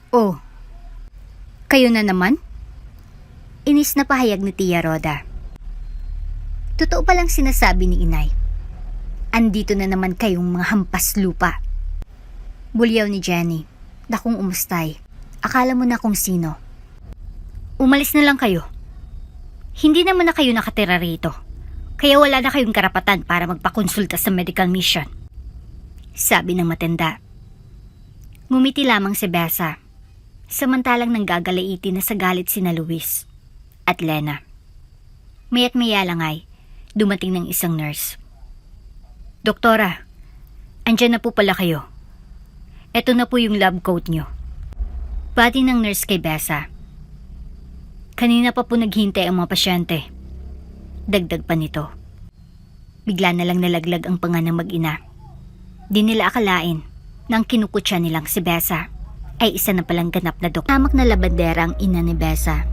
Oh, kayo na naman? Inis na pahayag ni Tia Rhoda. Totoo palang sinasabi ni Inay. Andito na naman kayong mga hampas lupa. Bulyaw ni Jenny. Dakong umustay. Akala mo na kung sino. Umalis na lang kayo. Hindi naman na kayo nakatira rito. Kaya wala na kayong karapatan para magpakonsulta sa medical mission. Sabi ng matanda. Ngumiti lamang si Besa. Samantalang nanggagalaiti na sa galit sina Luis at Lena. Maya't maya lang ay dumating ng isang nurse. Doktora, andyan na po pala kayo. Eto na po yung lab coat nyo. Pati ng nurse kay Besa. Kanina pa po naghintay ang mga pasyente. Dagdag pa nito. Bigla na lang nalaglag ang panga ng mag-ina. Di nila akalain na ang kinukutya nilang si Besa ay isa na palang ganap na doktor. Tamak na labandera ang ina ni Besa.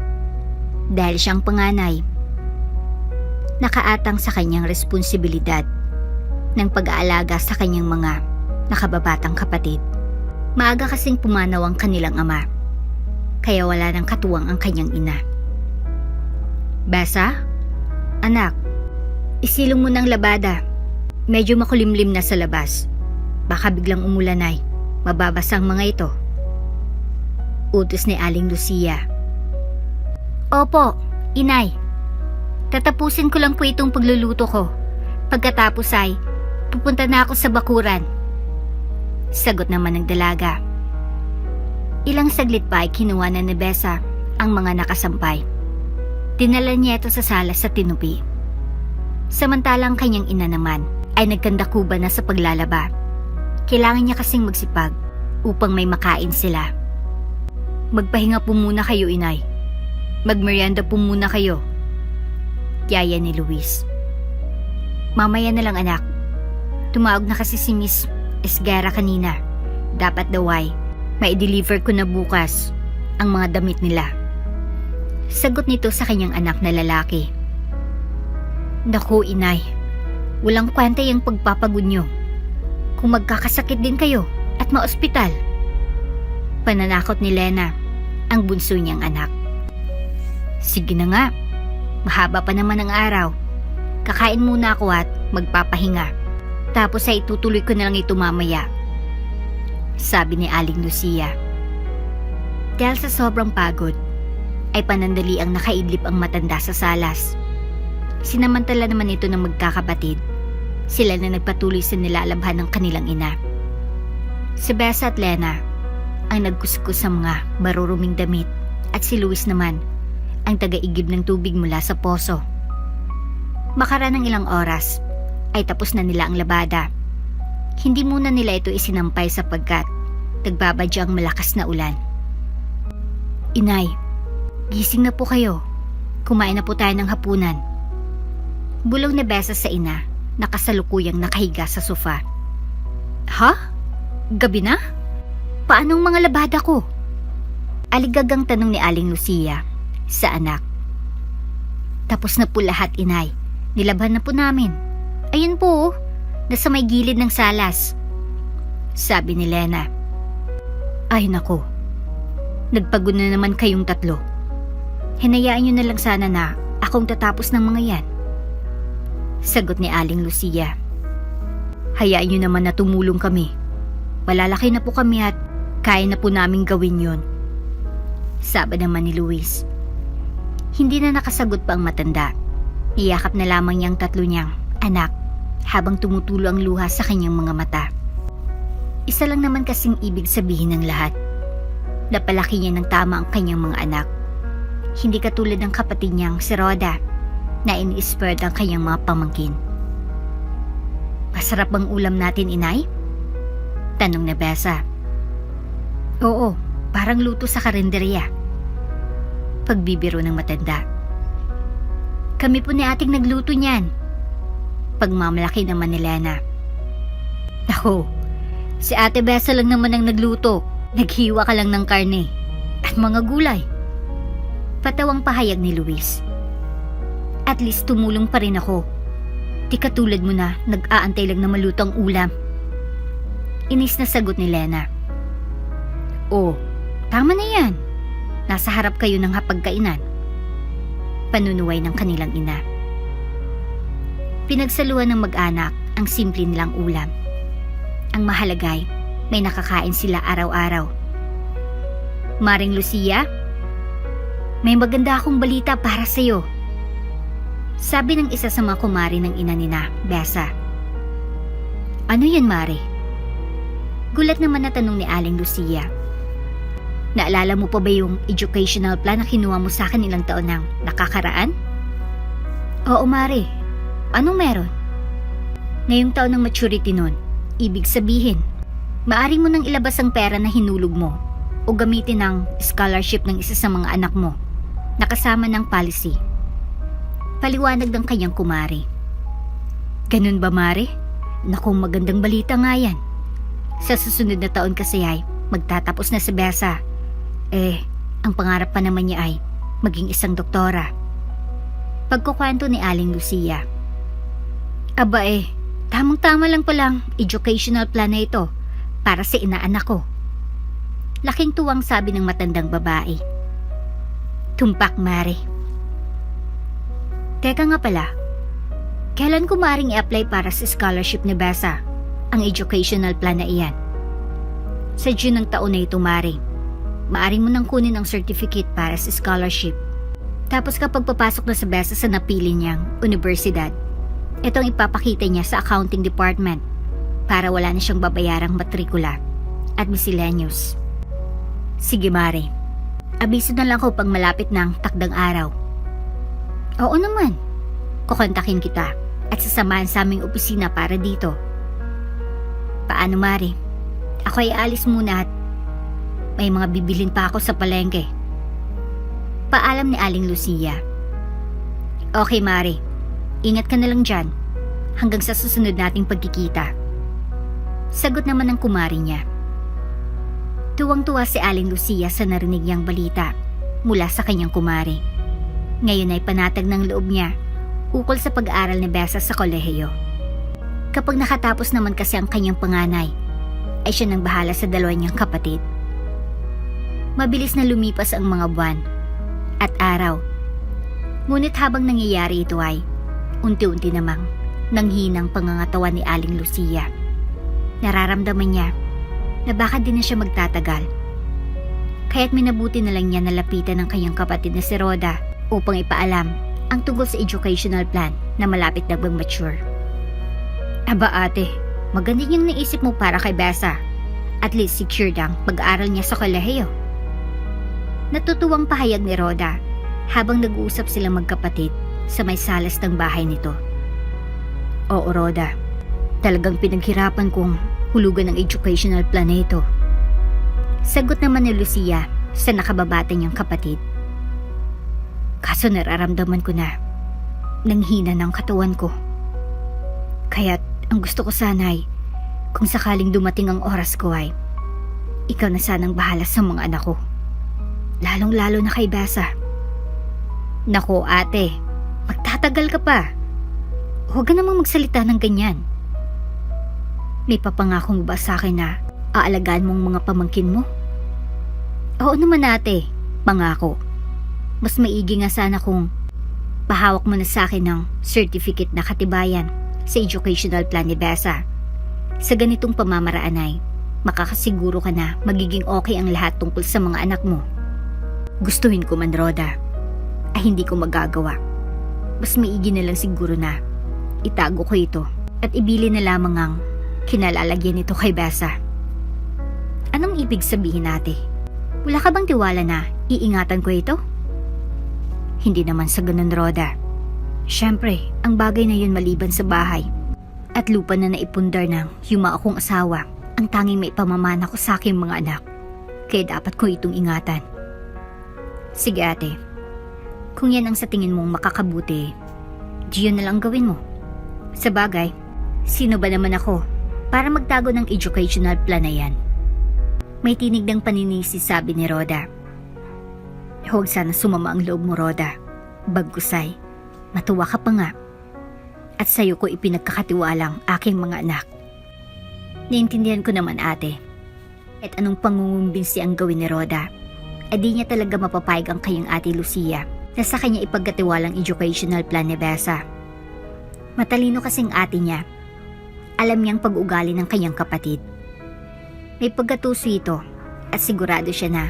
Dahil siyang panganay, nakaatang sa kanyang responsibilidad ng pag-aalaga sa kanyang mga nakababatang kapatid. Maaga kasing pumanaw ang kanilang ama, kaya wala nang katuwang ang kanyang ina. Besa? Anak, isilong mo ng labada. Medyo makulimlim na sa labas. Baka biglang umulan ay mababasa ang mga ito. Utos ni Aling Lucia. Opo, Inay. Tatapusin ko lang po itong pagluluto ko. Pagkatapos ay pupunta na ako sa bakuran. Sagot naman ng dalaga. Ilang saglit pa ay kinuha na ni Besa ang mga nakasampay. Dinala niya ito sa sala sa tinupi. Samantalang kanyang ina naman ay nagkandakuba na sa paglalaba. Kailangan niya kasing magsipag upang may makain sila. Magpahinga po muna kayo, Inay. Magmerienda po muna kayo. Yaya ni Luis. Mamaya na lang, anak. Tumawag na kasi si Miss Esguerra kanina. Dapat daw ay mai-deliver ko na bukas ang mga damit nila. Sagot nito sa kanyang anak na lalaki. Naku, Inay. Walang kwenta yung pagpapagod nyo. Kung magkakasakit din kayo at maospital. Pananakot ni Lena, ang bunso niyang anak. Sige na nga. Mahaba pa naman ang araw. Kakain muna ako at magpapahinga. Tapos ay itutuloy ko na lang ito mamaya. Sabi ni Aling Lucia. Dahil sa sobrang pagod, ay panandali ang nakaidlip ang matanda sa salas. Sinamantala naman ito ng magkakapatid. Sila na nagpatuloy sa nilalabhan ng kanilang ina. Si Besa at Lena ang nagkuskus sa mga maruruming damit at si Luis naman ang taga-igib ng tubig mula sa poso. Makaraan ng ilang oras ay tapos na nila ang labada. Hindi muna nila ito isinampay sapagkat nagbabadya ang malakas na ulan. Inay, gising na po kayo. Kumain na po tayo ng hapunan. Bulong na Besa sa ina na kasalukuyang nakahiga sa sofa. Ha? Gabi na? Paanong mga labada ko? Aligagang tanong ni Aling Lucia sa anak. Tapos na po lahat, Inay. Nilabhan na po namin. Ayun po, nasa may gilid ng salas. Sabi ni Lena. Ay nako, nagpagod na naman kayong tatlo. Hinayaan nyo na lang sana na akong tatapos ng mga yan. Sagot ni Aling Lucia. Hayaan nyo naman na tumulong kami. Malalaki na po kami at kaya na po namin gawin yon. Sabi naman ni Luis. Hindi na nakasagot pa ang matanda. Iyakap na lamang niyang tatlo niyang anak habang tumutulo ang luha sa kanyang mga mata. Isa lang naman kasing ibig sabihin ng lahat. Napalaki niya ng tama ang kanyang mga anak. Hindi katulad ng kapatid niyang si Rhoda na ini-spared ang kanyang mga pamangkin. Masarap bang ulam natin, Inay? Tanong na Besa. Oo, parang luto sa karinderya. Pagbibiro ng matanda. Kami po ni ating nagluto niyan. Pagmamalaki naman ni Lena. Ako, si Ate Besa lang naman ang nagluto. Naghiwa ka lang ng karne at mga gulay. Patawang pahayag ni Luis. At least tumulong pa rin ako. Di katulad mo na nag-aantay lang na malutong ulam. Inis na sagot ni Lena. Oh, Tama na yan. Nasa harap kayo ng hapagkainan. Panunuway ng kanilang ina. Pinagsaluhan ng mag-anak ang simple nilang ulam. Ang mahalagay, may nakakain sila araw-araw. Maring Lucia, may maganda akong balita para sa'yo. Sabi ng isa sa mga kumari ng ina ni Besa. Ano yan, Mare? Gulat naman na tanong ni Aling Lucia. Naalala mo pa ba yung educational plan na kinuha mo sa akin ilang taon nang nakakaraan? Oo, Mare. Anong meron? Ngayong taon ng maturity nun, ibig sabihin, maaari mo nang ilabas ang pera na hinulog mo o gamitin ang scholarship ng isa sa mga anak mo, nakasama ng policy. Paliwanag ng kanyang kumari. Ganun ba, Mare? Naku, magandang balita nga yan. Sa susunod na taon kasi ay magtatapos na si Besa. Ang pangarap pa naman niya ay maging isang doktora. Pagkukwento ni Aling Lucia. Aba tamang-tama lang palang educational plan na ito para sa inaanak ko. Laking tuwang sabi ng matandang babae. Tumpak, Mare. Teka nga pala, kailan ko maaaring i-apply para sa scholarship ni Besa, ang educational plan na iyan? Sa June ng taon na ito, Mare. Maaring mo nang kunin ang certificate para sa scholarship. Tapos kapag papasok na sa Besa sa napili niyang universidad, itong ipapakita niya sa accounting department para wala na siyang babayarang matrikula at miscellaneous. Sige, Mare. Abiso na lang ko pag malapit ng takdang araw. Oo naman. Kukontakin kita at sasamahan sa aming opisina para dito. Paano, Mare? Ako ay alis muna at may mga bibilin pa ako sa palengke. Paalam ni Aling Lucia. Okay, Mare. Ingat ka na lang dyan hanggang sa susunod nating pagkikita. Sagot naman ng kumari niya. Tuwang-tuwa si Aling Lucia sa narinig niyang balita mula sa kanyang kumari. Ngayon ay panatag ng loob niya ukol sa pag-aaral ni Besa sa kolehiyo. Kapag nakatapos naman kasi ang kanyang panganay, ay siya nang bahala sa dalawa niyang kapatid. Mabilis na lumipas ang mga buwan at araw. Ngunit habang nangyayari ito ay unti-unti namang nanghinang pangangatawan ni Aling Lucia. Nararamdaman niya na baka din na siya magtatagal. Kaya't minabuti na lang niya nalapitan ng kanyang kapatid na si Rhoda upang ipaalam ang tungkol sa educational plan na malapit na mag-mature. Aba ate, maganda niyang naisip mo para kay Besa. At least secured ang pag-aaral niya sa kolehiyo. Natutuwang pahayag ni Rhoda habang nag-uusap silang magkapatid sa may salas ng bahay nito. Oo, Rhoda. Talagang pinaghirapan kong hulugan ang educational plan na ito. Sagot naman ni Lucia sa nakababata niyang kapatid. Kaso nararamdaman ko na nanghina ng katawan ko. Kaya't ang gusto ko sana ay kung sakaling dumating ang oras ko ay ikaw na sanang bahala sa mga anak ko. Lalong-lalo na kay Besa. Nako ate, magtatagal ka pa. Huwag ka namang magsalita ng ganyan. May papangako mo ba sa akin na aalagaan mong mga pamangkin mo? Oo naman ate, pangako. Mas maigi nga sana kung pahawak mo na sa akin ng certificate na katibayan sa educational plan ni Besa. Sa ganitong pamamaraan ay makakasiguro ka na magiging okay ang lahat tungkol sa mga anak mo. Gustuhin ko man, Rhoda, ay hindi ko magagawa. Mas maigi na lang siguro na itago ko ito at ibili na lamang ang kinalalagyan nito kay Besa. Anong ibig sabihin ate? Wala ka bang tiwala na iingatan ko ito? Hindi naman sa ganun, Rhoda. Siyempre, ang bagay na yun maliban sa bahay at lupa na naipundar ng yuma akong asawa, ang tanging may pamamana ko sa aking mga anak. Kaya dapat ko itong ingatan. Sige ate, kung yan ang sa tingin mong makakabuti, diyon na lang gawin mo. Sa bagay, sino ba naman ako para magtago ng educational plan na yan? May tinig ng paninisi sabi ni Rhoda. Huwag sana sumama ang loob mo, Rhoda. Bagkusay, matuwa ka pa nga. At sa'yo ko ipinagkakatiwalang aking mga anak. Naintindihan ko naman ate. At anong pangungumbinsi ang gawin ni Rhoda ay di niya talaga mapapayag ang kanyang ate Lucia na sa kanya ipagkatiwalang educational plan ni Besa. Matalino kasing ate niya. Alam niyang pag-ugali ng kanyang kapatid. May pagkatuso ito at sigurado siya na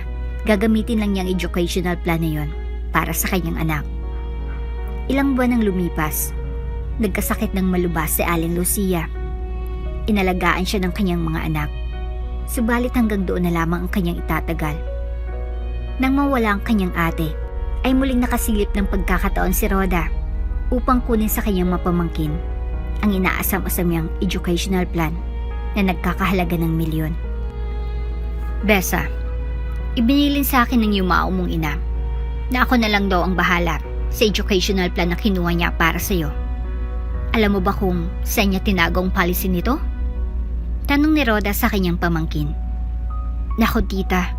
gagamitin lang niyang educational plan na yon para sa kanyang anak. Ilang buwan ang lumipas. Nagkasakit ng malubhas si Aling Lucia. Inalagaan siya ng kanyang mga anak. Subalit hanggang doon na lamang ang kanyang itatagal. Nang mawala ang kanyang ate, ay muling nakasilip ng pagkakataon si Rhoda upang kunin sa kanyang mapamangkin ang inaasam-asam niyang educational plan na nagkakahalaga ng milyon. Besa, ibinilin sa akin ng yumao mong ina na ako na lang daw ang bahala sa educational plan na kinuha niya para sa'yo. Alam mo ba kung saan niya tinago ang policy nito? Tanong ni Rhoda sa kanyang pamangkin. Nako tita,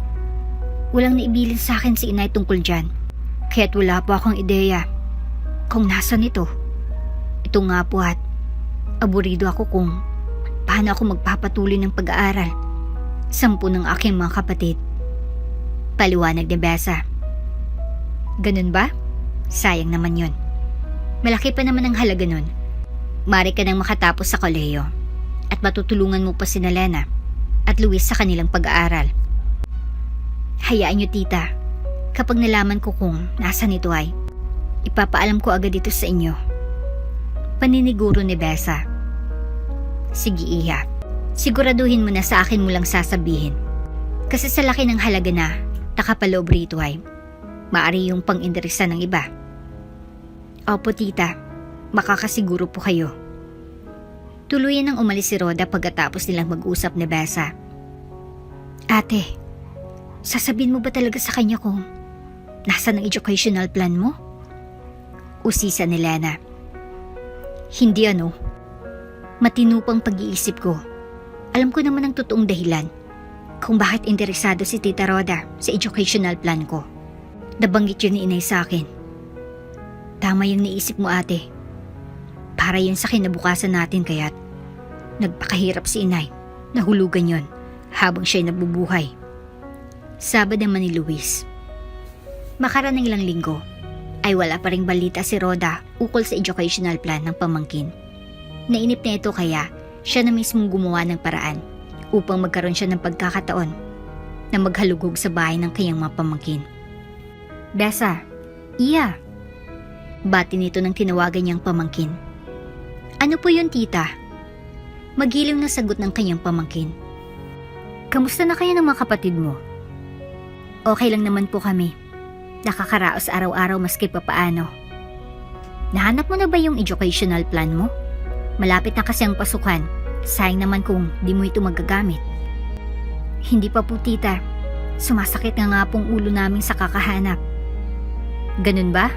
walang naibilin sa akin si inay tungkol dyan, kaya't wala po akong ideya kung nasan ito. Ito nga po at aburido ako kung paano ako magpapatuloy ng pag-aaral. 10 ng aking mga kapatid. Paliwanag ni Besa. Ganun ba? Sayang naman yun. Malaki pa naman ang halaga nun. Mari ka nang makatapos sa kolehiyo at matutulungan mo pa sina Lena at Luis sa kanilang pag-aaral. Hayaan niyo tita, kapag nalaman ko kung nasan ito ay ipapaalam ko agad ito sa inyo. Paniniguro ni Besa. Sige iha, siguraduhin mo na sa akin mo lang sasabihin. Kasi sa laki ng halaga na nakapaloob rito ay maari yung pang-interesa ng iba. Opo tita, makakasiguro po kayo. Tuluyan nang umalis si Rhoda pagkatapos nilang mag-usap ni Besa. Ate, sasabihin mo ba talaga sa kanya kung nasaan ang educational plan mo? Usisa ni Lena. Hindi ano. Matinupang pag-iisip ko. Alam ko naman ang totoong dahilan kung bakit interesado si Tita Rhoda sa educational plan ko. Nabanggit yun ni inay sa akin. Tama yung naisip mo ate. Para yun sa kinabukasan natin kaya't nagpakahirap si inay. Nahulugan yon habang siya'y nabubuhay. Sabad naman ni Luis. Makaraang ilang linggo ay wala pa ring balita si Rhoda ukol sa educational plan ng pamangkin. Nainip na ito kaya siya na mismong gumawa ng paraan upang magkaroon siya ng pagkakataon na maghalugog sa bahay ng kanyang mga pamangkin. Besa, iya. Bati nito nang tinawagan niyang pamangkin. Ano po yun tita? Magiliw na sagot ng kanyang pamangkin. Kamusta na kayo ng mga kapatid mo? Okay lang naman po kami. Nakakaraos araw-araw maski papaano. Nahanap mo na ba yung educational plan mo? Malapit na kasi ang pasukan. Sayang naman kung di mo ito magagamit. Hindi pa po tita. Sumasakit nga pong ulo namin sa kakahanap. Ganun ba?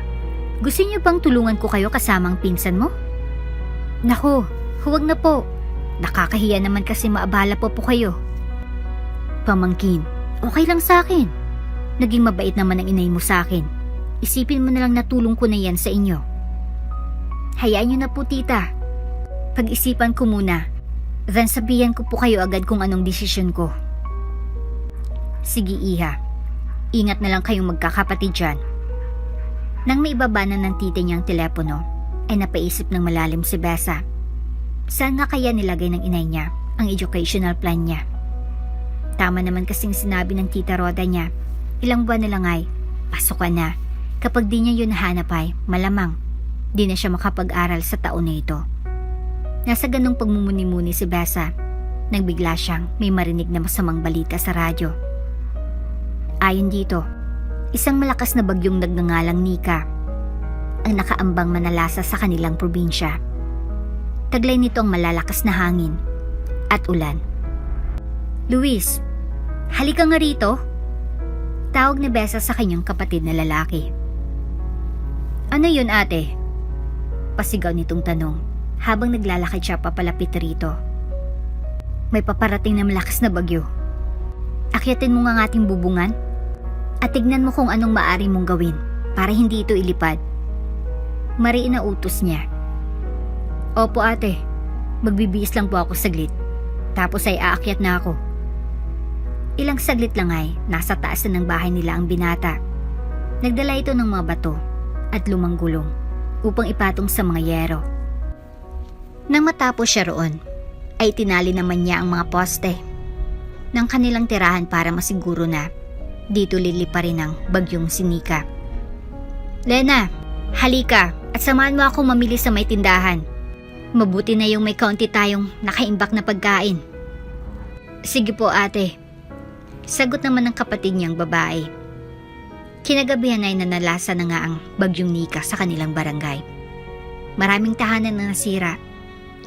Gusto niyo bang tulungan ko kayo kasamang pinsan mo? Naku, huwag na po. Nakakahiya naman kasi maabala po kayo. Pamangkin, okay lang sa akin. Naging mabait naman ang inay mo sa akin. Isipin mo na lang na tulong ko na yan sa inyo. Hayaan niyo na po tita. Pag-isipan ko muna. Then sabihan ko po kayo agad kung anong desisyon ko. Sige iha. Ingat na lang kayong magkakapatid dyan. Nang maibabanan ng tita niyang telepono, ay napaisip ng malalim si Besa. Saan nga kaya nilagay ng inay niya ang educational plan niya? Tama naman kasing sinabi ng tita Rhoda niya, ilang buwan na lang ay pasukan na. Kapag di niya yun nahanap ay malamang di na siya makapag-aral sa taon na ito. Nasa ganong pagmumuni-muni si Besa nang bigla siyang may marinig na masamang balita sa radyo. Ayon dito, isang malakas na bagyong nagngangalang Nika ang nakaambang manalasa sa kanilang probinsya. Taglay nito ang malalakas na hangin at ulan. Luis, halika nga rito. Tawag ni Besa sa kanyang kapatid na lalaki. Ano yun ate? Pasigaw nitong tanong habang naglalakad siya papalapit rito. May paparating na malakas na bagyo. Akyatin mo nga ang ating bubungan at tignan mo kung anong maaari mong gawin para hindi ito ilipad. Mariin na utos niya. Opo ate, magbibihis lang po ako saglit. Tapos ay aakyat na ako. Ilang saglit lang ay nasa taas na ng bahay nila ang binata. Nagdala ito ng mga bato at lumang gulong upang ipatong sa mga yero. Nang matapos siya roon, ay tinali naman niya ang mga poste ng kanilang tirahan para masiguro na dito lilipa rin ang bagyong sinika. Lena, halika at samahan mo ako mamili sa may tindahan. Mabuti na yung may kaunti tayong nakaimbak na pagkain. Sige po ate. Sagot naman ng kapatid niyang babae. Kinagabihan ay nanalasa na nga ang bagyong Nika sa kanilang barangay. Maraming tahanan na nasira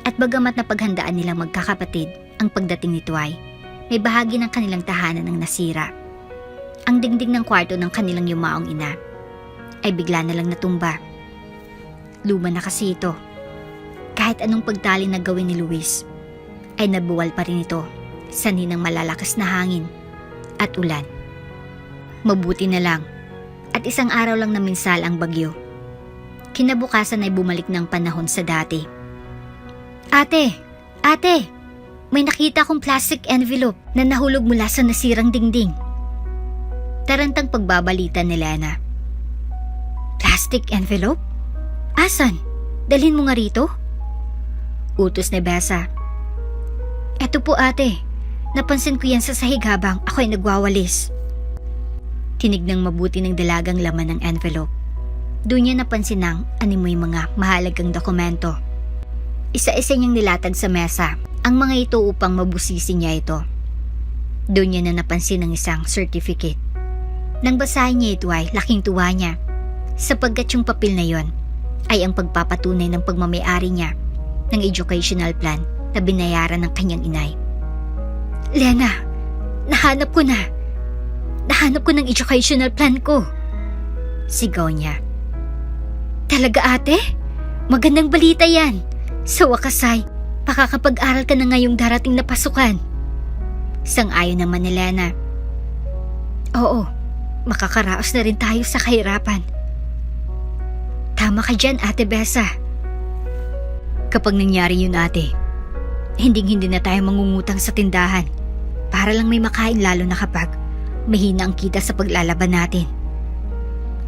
at bagamat na paghandaan nilang magkakapatid ang pagdating nito ay may bahagi ng kanilang tahanan ang nasira. Ang dingding ng kwarto ng kanilang yumaong ina ay bigla na lang natumba. Luma na kasi ito. Kahit anong pagtali na gawin ni Luis ay nabuwal pa rin ito sa ninang malalakas na hangin at ulan. Mabuti na lang at isang araw lang na minsal ang bagyo. Kinabukasan ay bumalik ng panahon sa dati. Ate! Ate! May nakita akong plastic envelope na nahulog mula sa nasirang dingding. Tarantang pagbabalita ni Lena. Plastic envelope? Asan? Dalhin mo nga rito? Utos ni Besa. Eto po ate, napansin ko yan sa sahig habang ako'y nagwawalis. Tinignang mabuti ng dalagang laman ng envelope. Doon niya napansin ng animoy mga mahalagang dokumento. Isa-isa niyang nilatag sa mesa ang mga ito upang mabusisi niya ito. Doon niya na napansin ang isang certificate. Nang basahin niya ito ay laking tuwa niya sapagkat yung papel na yon ay ang pagpapatunay ng pagmamayari niya ng educational plan na binayaran ng kanyang inay. Lena, nahanap ko na! Nahanap ko ng educational plan ko! Sigaw niya. Talaga ate? Magandang balita yan! Sa wakas ay, pakakapag-aral ka na ngayong darating na pasukan. Sang-ayon naman ni Lena. Oo, makakaraos na rin tayo sa kahirapan. Tama ka dyan, Ate Besa. Kapag nangyari yun, ate, hinding-hindi na tayo mangungutang sa tindahan para lang may makain lalo na kapag mahina ang kita sa paglalaban natin.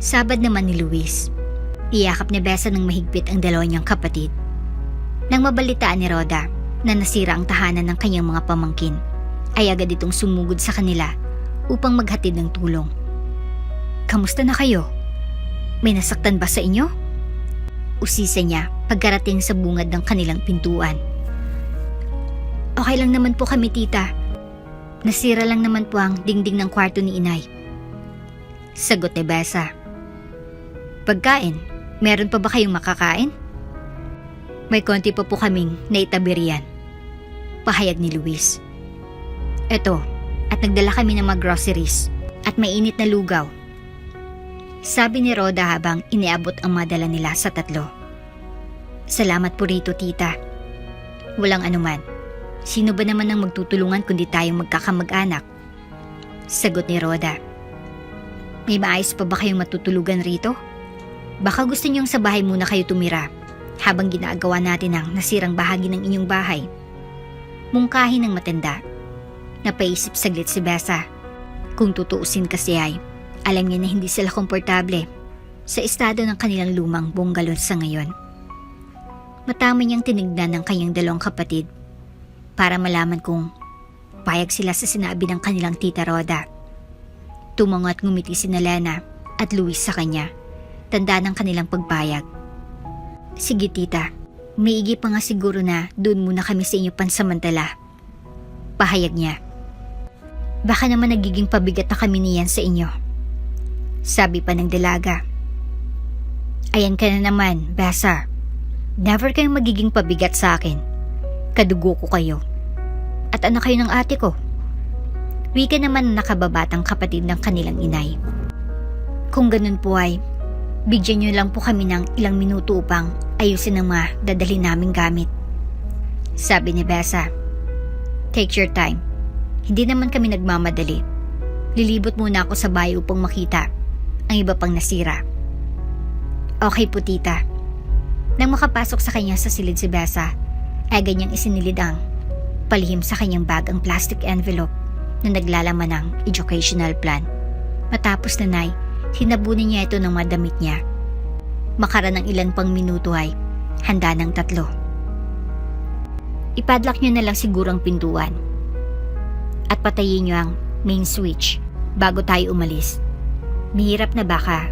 Sabad naman ni Luis. Iyakap ni Besa ng mahigpit ang dalawa niyang kapatid. Nang mabalitaan ni Roda na nasira ang tahanan ng kanyang mga pamangkin, ay agad itong sumugod sa kanila upang maghatid ng tulong. Kamusta na kayo? May nasaktan ba sa inyo? Usisa niya pagkarating sa bungad ng kanilang pintuan. Okay lang naman po kami, tita. Nasira lang naman po ang dingding ng kwarto ni inay. Sagot ni Besa. Pagkain, meron pa ba kayong makakain? May konti pa po kaming naitabi riyan. Pahayag ni Luis. Eto, at nagdala kami ng mga groceries at mainit na lugaw. Sabi ni Roda habang iniabot ang madala nila sa tatlo. Salamat po rito, tita. Walang anuman. Sino ba naman ang magtutulungan kundi tayong magkakamag-anak? Sagot ni Roda. May maayos pa ba kayong matutulugan rito? Baka gusto niyong sa bahay muna kayo tumira habang ginagawa natin ang nasirang bahagi ng inyong bahay. Mungkahi ng matanda. Napaisip saglit si Besa. Kung tutuusin kasi ay, alam niya na hindi sila komportable sa estado ng kanilang lumang bungalow sa ngayon. Matama niyang tinignan ng kanyang dalawang kapatid para malaman kung payag sila sa sinabi ng kanilang tita Roda. Tumango at ngumiti si Lena at Luis sa kanya, tanda ng kanilang pagpayag. Sige tita, maigi pa nga siguro na doon muna kami sa inyo pansamantala. Pahayag niya. Baka naman nagiging pabigat na kami niyan sa inyo. Sabi pa ng dalaga. Ayan ka na naman, Besa. Never kayong magiging pabigat sa akin. Kadugo ko kayo. At anak kayo ng ate ko. Wika naman ng nakababatang kapatid ng kanilang inay. Kung ganun po ay, bigyan niyo lang po kami ng ilang minuto upang ayusin ang mga dadali naming gamit. Sabi ni Besa. Take your time. Hindi naman kami nagmamadali. Lilibot muna ako sa bahay upang makita ang iba pang nasira. Okay po tita. Nang makapasok sa kanya sa silid si Besa, ay ganyang isinilid ang palihim sa kanyang bag ang plastic envelope na naglalaman ng educational plan. Matapos na Nay, hinabunin niya ito ng madamit niya. Makaran ng ilan pang minuto ay handa ng 3. Ipadlock niyo na lang siguro ang pintuan. At patayin niyo ang main switch bago tayo umalis. Mahirap na baka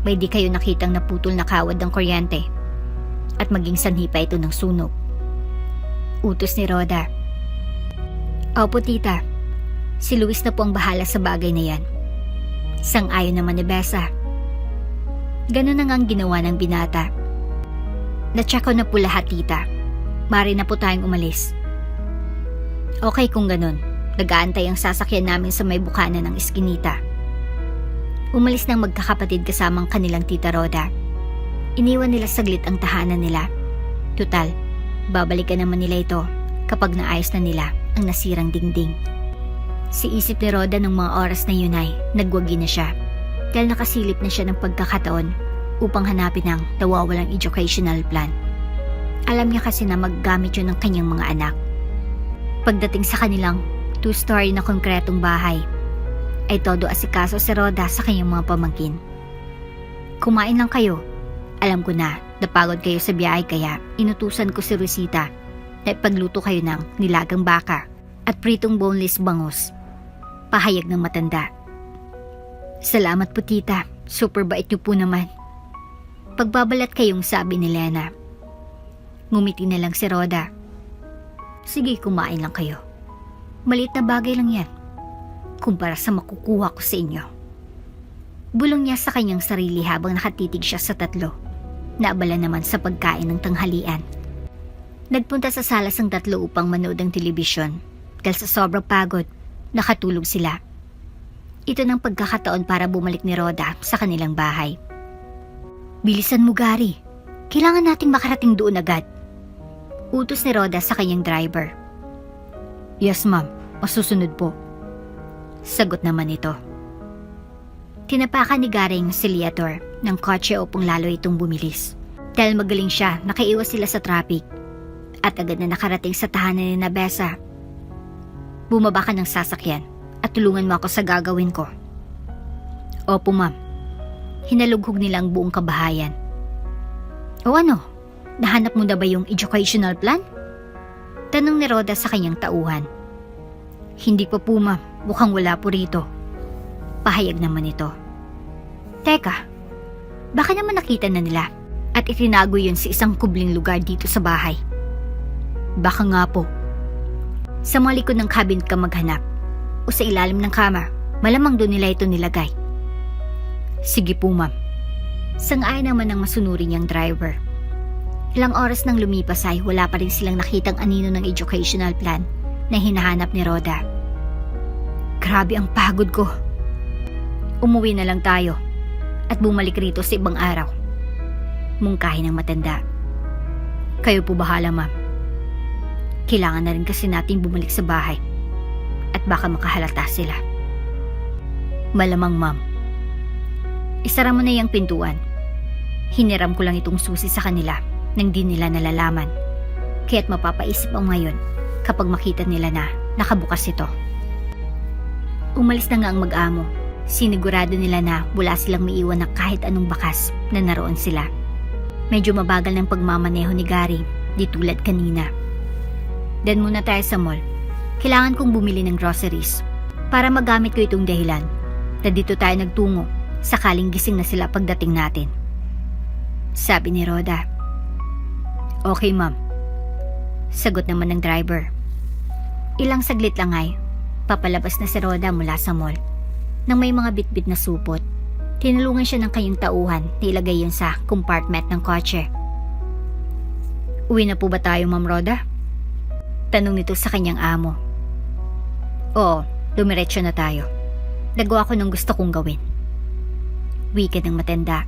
may di kayo nakitang naputol na kawad ng kuryente at maging sanhi pa ito ng sunog. Utos ni Rhoda. Opo tita, si Luis na po ang bahala sa bagay na yan. Sang-ayon naman ni Besa. Ganun na nga ang ginawa ng binata. Na-check ko na po lahat tita. Mari na po tayong umalis. Okay kung ganun. Nag-aantay ang sasakyan namin sa may bukana ng iskinita. Umalis ng magkakapatid kasamang kanilang tita Rhoda. Iniwan nila saglit ang tahanan nila. Tutal, babalikan naman nila ito kapag naayos na nila ang nasirang dingding. Si isip ni Rhoda ng mga oras na yun ay nagwagi na siya dahil nakasilip na siya ng pagkakataon upang hanapin ang nawawalang educational plan. Alam niya kasi na maggamit yun ng kanyang mga anak. Pagdating sa kanilang 2-story na konkretong bahay, ay todo asikaso si Rhoda sa kanyang mga pamangkin. Kumain lang kayo. Alam ko na, napagod kayo sa biyahe kaya inutusan ko si Rosita na ipagluto kayo ng nilagang baka at pritong boneless bangus. Pahayag ng matanda. Salamat po tita, super bait niyo po naman. Pagbabalat kayong sabi ni Lena. Ngumiti na lang si Rhoda. Sige, kumain lang kayo. Maliit na bagay lang yan kumpara sa makukuha ko sa inyo. Bulong niya sa kanyang sarili habang nakatitig siya sa 3. Naabala naman sa pagkain ng tanghalian. Nagpunta sa salas ang 3 upang manood ng telebisyon. Dahil sa sobrang pagod, nakatulog sila. Ito ng pagkakataon para bumalik ni Rhoda sa kanilang bahay. Bilisan mo Gary, kailangan nating makarating doon agad. Utos ni Rhoda sa kanyang driver. Yes ma'am, masusunod po. Sagot naman ito. Tinapakan ni Gary ang accelerator ng kotse upang lalo itong bumilis. Dahil magaling siya, nakaiwas sila sa traffic. At agad na nakarating sa tahanan ni Besa. Bumaba ka ng sasakyan at tulungan mo ako sa gagawin ko. Opo ma'am. Hinalughog nila ang buong kabahayan. O ano? Nahanap mo na ba yung educational plan? Tanong ni Rhoda sa kanyang tauhan. Hindi pa po ma'am. Mukhang wala po rito. Pahayag naman ito. Teka, baka naman nakita na nila at itinago yun sa isang kubling lugar dito sa bahay. Baka nga po. Sa mga likod ng cabinet ka maghanap o sa ilalim ng kama, malamang doon nila ito nilagay. Sige po ma'am. Sang-ayon naman ang masunuri niyang driver. Ilang oras nang lumipas ay wala pa rin silang nakitang anino ng educational plan na hinahanap ni Rhoda. Grabe ang pagod ko. Umuwi na lang tayo at bumalik rito sa ibang araw. Mungkahi ng matanda. Kayo po bahala ma'am. Kailangan na rin kasi natin bumalik sa bahay at baka makahalata sila. Malamang ma'am. Isara mo na yung pintuan. Hiniram ko lang itong susi sa kanila nang di nila nalalaman. Kaya't mapapaisip ang ngayon kapag makita nila na nakabukas ito. Umalis na nga ang mag-amo. Sinigurado nila na wala silang maiwan na kahit anong bakas na naroon sila. Medyo mabagal ng pagmamaneho ni Gary, di tulad kanina. Dan muna tayo sa mall. Kailangan kong bumili ng groceries para magamit ko itong dahilan na dito tayo nagtungo sakaling gising na sila pagdating natin. Sabi ni Rhoda. Okay ma'am. Sagot naman ng driver. Ilang saglit lang ay papalabas na si Rhoda mula sa mall. Nang may mga bitbit na supot, tinulungan siya ng kanyang tauhan na ilagay yun sa compartment ng kotse. Uwi na po ba tayo Ma'am Rhoda? Tanong nito sa kanyang amo. Oo, dumiretso na tayo. Nagawa ko ng gusto kong gawin. Wika ng matanda.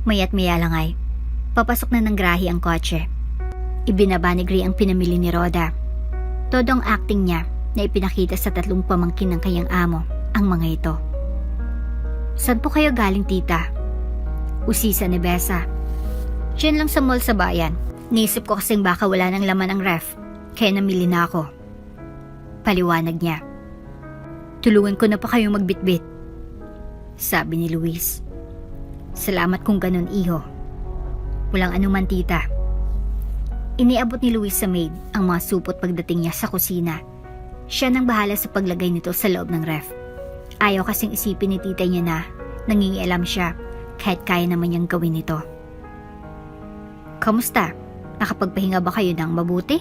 Maya't maya lang ay papasok na ng grahe ang kotse. Ibinaba ni Gray ang pinamili ni Rhoda. Todo ang acting niya na ipinakita sa 3 pamangkin ng kanyang amo ang mga ito. Saan po kayo galing tita? Usisa ni Besa. Diyan lang sa mall sa bayan. Naisip ko kasing baka wala ng laman ang ref, kaya namili na ako. Paliwanag niya. Tulungan ko na pa kayong magbitbit, sabi ni Luis. Salamat kung ganun, iho. Walang anuman, tita. Iniabot ni Luis sa maid ang mga supot pagdating niya sa kusina. Siya nang bahala sa paglagay nito sa loob ng ref. Ayaw kasing isipin ni tita niya na nangingialam siya kahit kaya naman niyang gawin ito. Kamusta? Nakapagpahinga ba kayo ng mabuti?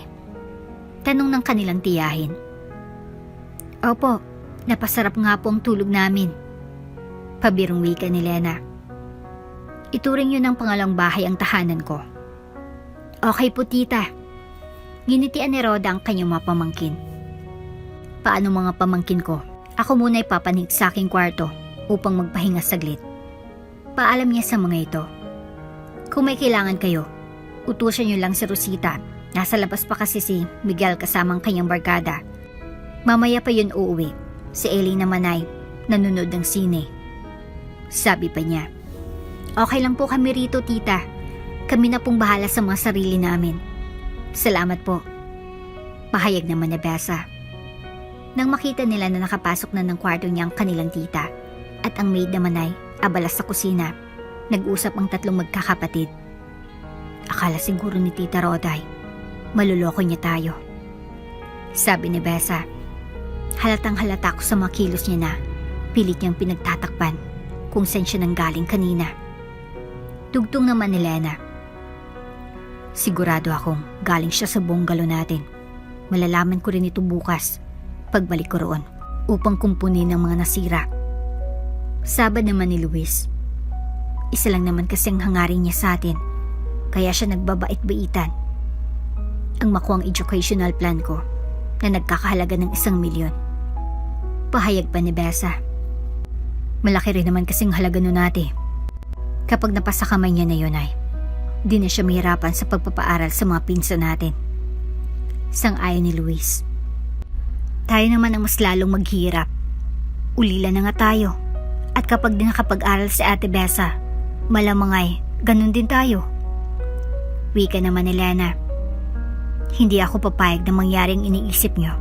Tanong ng kanilang tiyahin. Opo, napasarap nga po ang tulog namin. Pabirong wika ni Lena. Ituring yun ng pangalawang bahay ang tahanan ko. Okay po, tita. Ginitian ni Roda ang kanyang mga pamangkin. Paano mga pamangkin ko? Ako muna ipapanik sa aking kwarto upang magpahinga saglit. Paalam niya sa mga ito. Kung may kailangan kayo, utusan niyo lang si Rosita. Nasa labas pa kasi si Miguel kasamang kanyang barkada. Mamaya pa yun uuwi. Si Ellie naman ay nanonood ng sine. Sabi pa niya. Okay lang po kami rito, tita. Kami na pong bahala sa mga sarili namin. Salamat po. Pahayag naman na Besa. Nang makita nila na nakapasok na ng kwarto niya ang kanilang tita at ang maid naman ay abala sa kusina, nag-usap ang tatlong magkakapatid. Akala siguro ni Tita Roday, maluloko niya tayo. Sabi ni Besa. Halatang halata ko sa mga kilos niya na pilit niyang pinagtatakpan kung saan siya nanggaling kanina. Tugtong naman ni Lena. Sigurado akong galing siya sa bungalow natin. Malalaman ko rin ito bukas pagbalik ko roon upang kumpunin ang mga nasira. Sabad naman ni Luis. Isa lang naman kasi ang hangarin niya sa atin, kaya siya nagbabait-baitan. Ang makuwang educational plan ko na nagkakahalaga ng 1 milyon. Pahayag pa ni Besa. Malaki rin naman kasing halaga nun natin. Kapag napasa kamay niya na yun ay, di na siya mahirapan sa pagpapaaral sa mga pinsan natin. Sang-ayon ni Luis. Tayo naman ang mas lalong maghirap. Ulila na nga tayo. At kapag di nakapag-aral si Ate Besa, malamang ay ganun din tayo. Wika naman ni Lena. Hindi ako papayag na mangyaring iniisip niyo.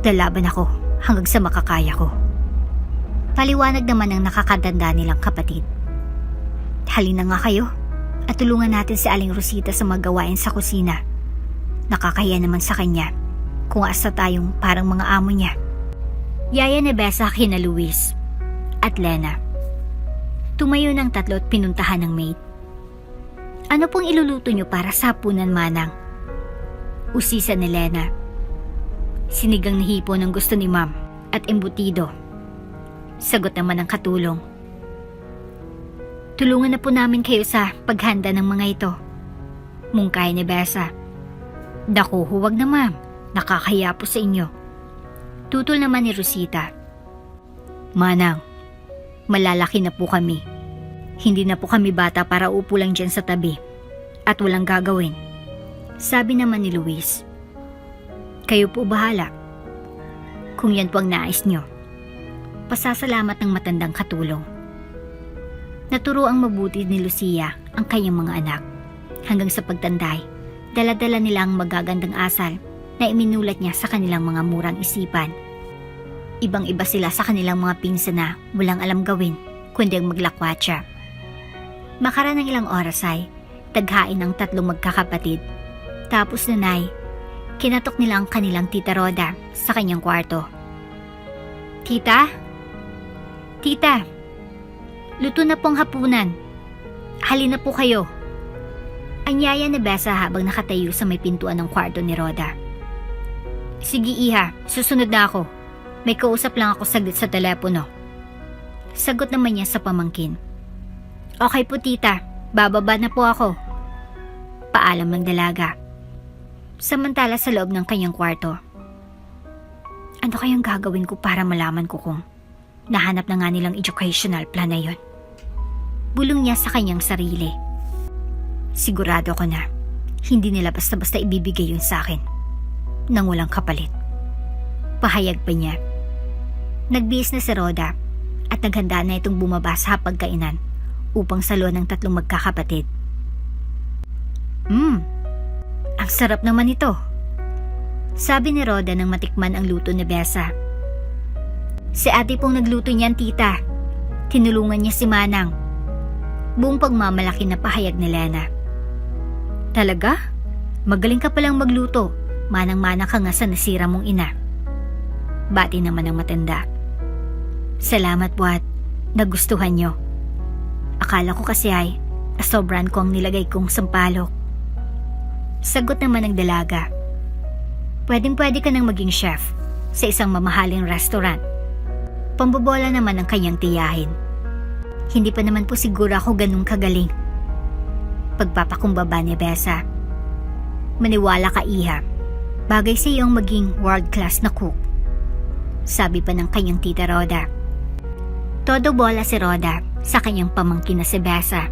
Lalaban ako hanggang sa makakaya ko. Paliwanag naman ng nakakatanda nilang kapatid. Halina nga kayo at tulungan natin si Aling Rosita sa magawain sa kusina. Nakakaya naman sa kanya kung asa tayong parang mga amo niya. Yaya ni Besa kina Luis at Lena. Tumayo ng tatlo at pinuntahan ng maid. Ano pong iluluto niyo para sa hapunan, manang? Usisa ni Lena. Sinigang na hipon ang gusto ni Ma'am at embutido. Sagot naman ng katulong. Tulungan na po namin kayo sa paghanda ng mga ito. Mungkay ni Besa. Naku, huwag na ma'am. Nakakahiya po sa inyo. Tutol naman ni Rosita. Manang, malalaki na po kami. Hindi na po kami bata para upo lang dyan sa tabi at walang gagawin. Sabi naman ni Luis. Kayo po bahala. Kung yan po ang nais nyo. Pasasalamat ng matandang katulong. Naturo ang mabuti ni Lucia ang kanyang mga anak. Hanggang sa pagtanday, dala-dala nila ang magagandang asal na iminulat niya sa kanilang mga murang isipan. Ibang-iba sila sa kanilang mga pinsan na walang alam gawin kundi ang maglakwatsa. Makaraan ng ilang oras ay taghain ng tatlong magkakapatid. Tapos nanay, kinatok nila ang kanilang Tita Roda sa kanyang kwarto. Tita? Tita, luto na pong hapunan. Halina po kayo. Anyaya ni Besa habang nakatayo sa may pintuan ng kwarto ni Roda. Sige iha, susunod na ako. May kausap lang ako saglit sa telepono. Sagot naman niya sa pamangkin. Okay po tita, bababa na po ako. Paalam ng dalaga. Samantala sa loob ng kanyang kwarto. Ano kayang gagawin ko para malaman ko kung nahanap na nga nilang educational plan na yun? Bulong niya sa kanyang sarili. Sigurado ko na hindi nila basta-basta ibibigay yun sa akin nang walang kapalit. Pahayag pa niya. Nagbihis na si Roda at naghanda na itong bumaba sa hapagkainan upang saluhan ng tatlong magkakapatid. Ang sarap naman ito. Sabi ni Roda nang matikman ang luto ni Besa. Si ate pong nagluto niyan, tita. Tinulungan niya si Manang. Buong pagmamalaki na pahayag ni Lena. Talaga? Magaling ka palang magluto. Manang-mana ka nga sa nasira mong ina. Bati naman ang matanda. Salamat po at nagustuhan niyo. Akala ko kasi ay sobran ko ang nilagay kong sampalok. Sagot naman ng dalaga. Pwedeng-pwede ka nang maging chef sa isang mamahaling restaurant. Pambobola naman ang kanyang tiyahin. Hindi pa naman po siguro ako ganun kagaling. Pagpapakumbaba ni Besa. Maniwala ka, Iha. Bagay sa iyong maging world-class na cook. Sabi pa ng kanyang tita Roda. Todo bola si Roda sa kanyang pamangkin na si Besa.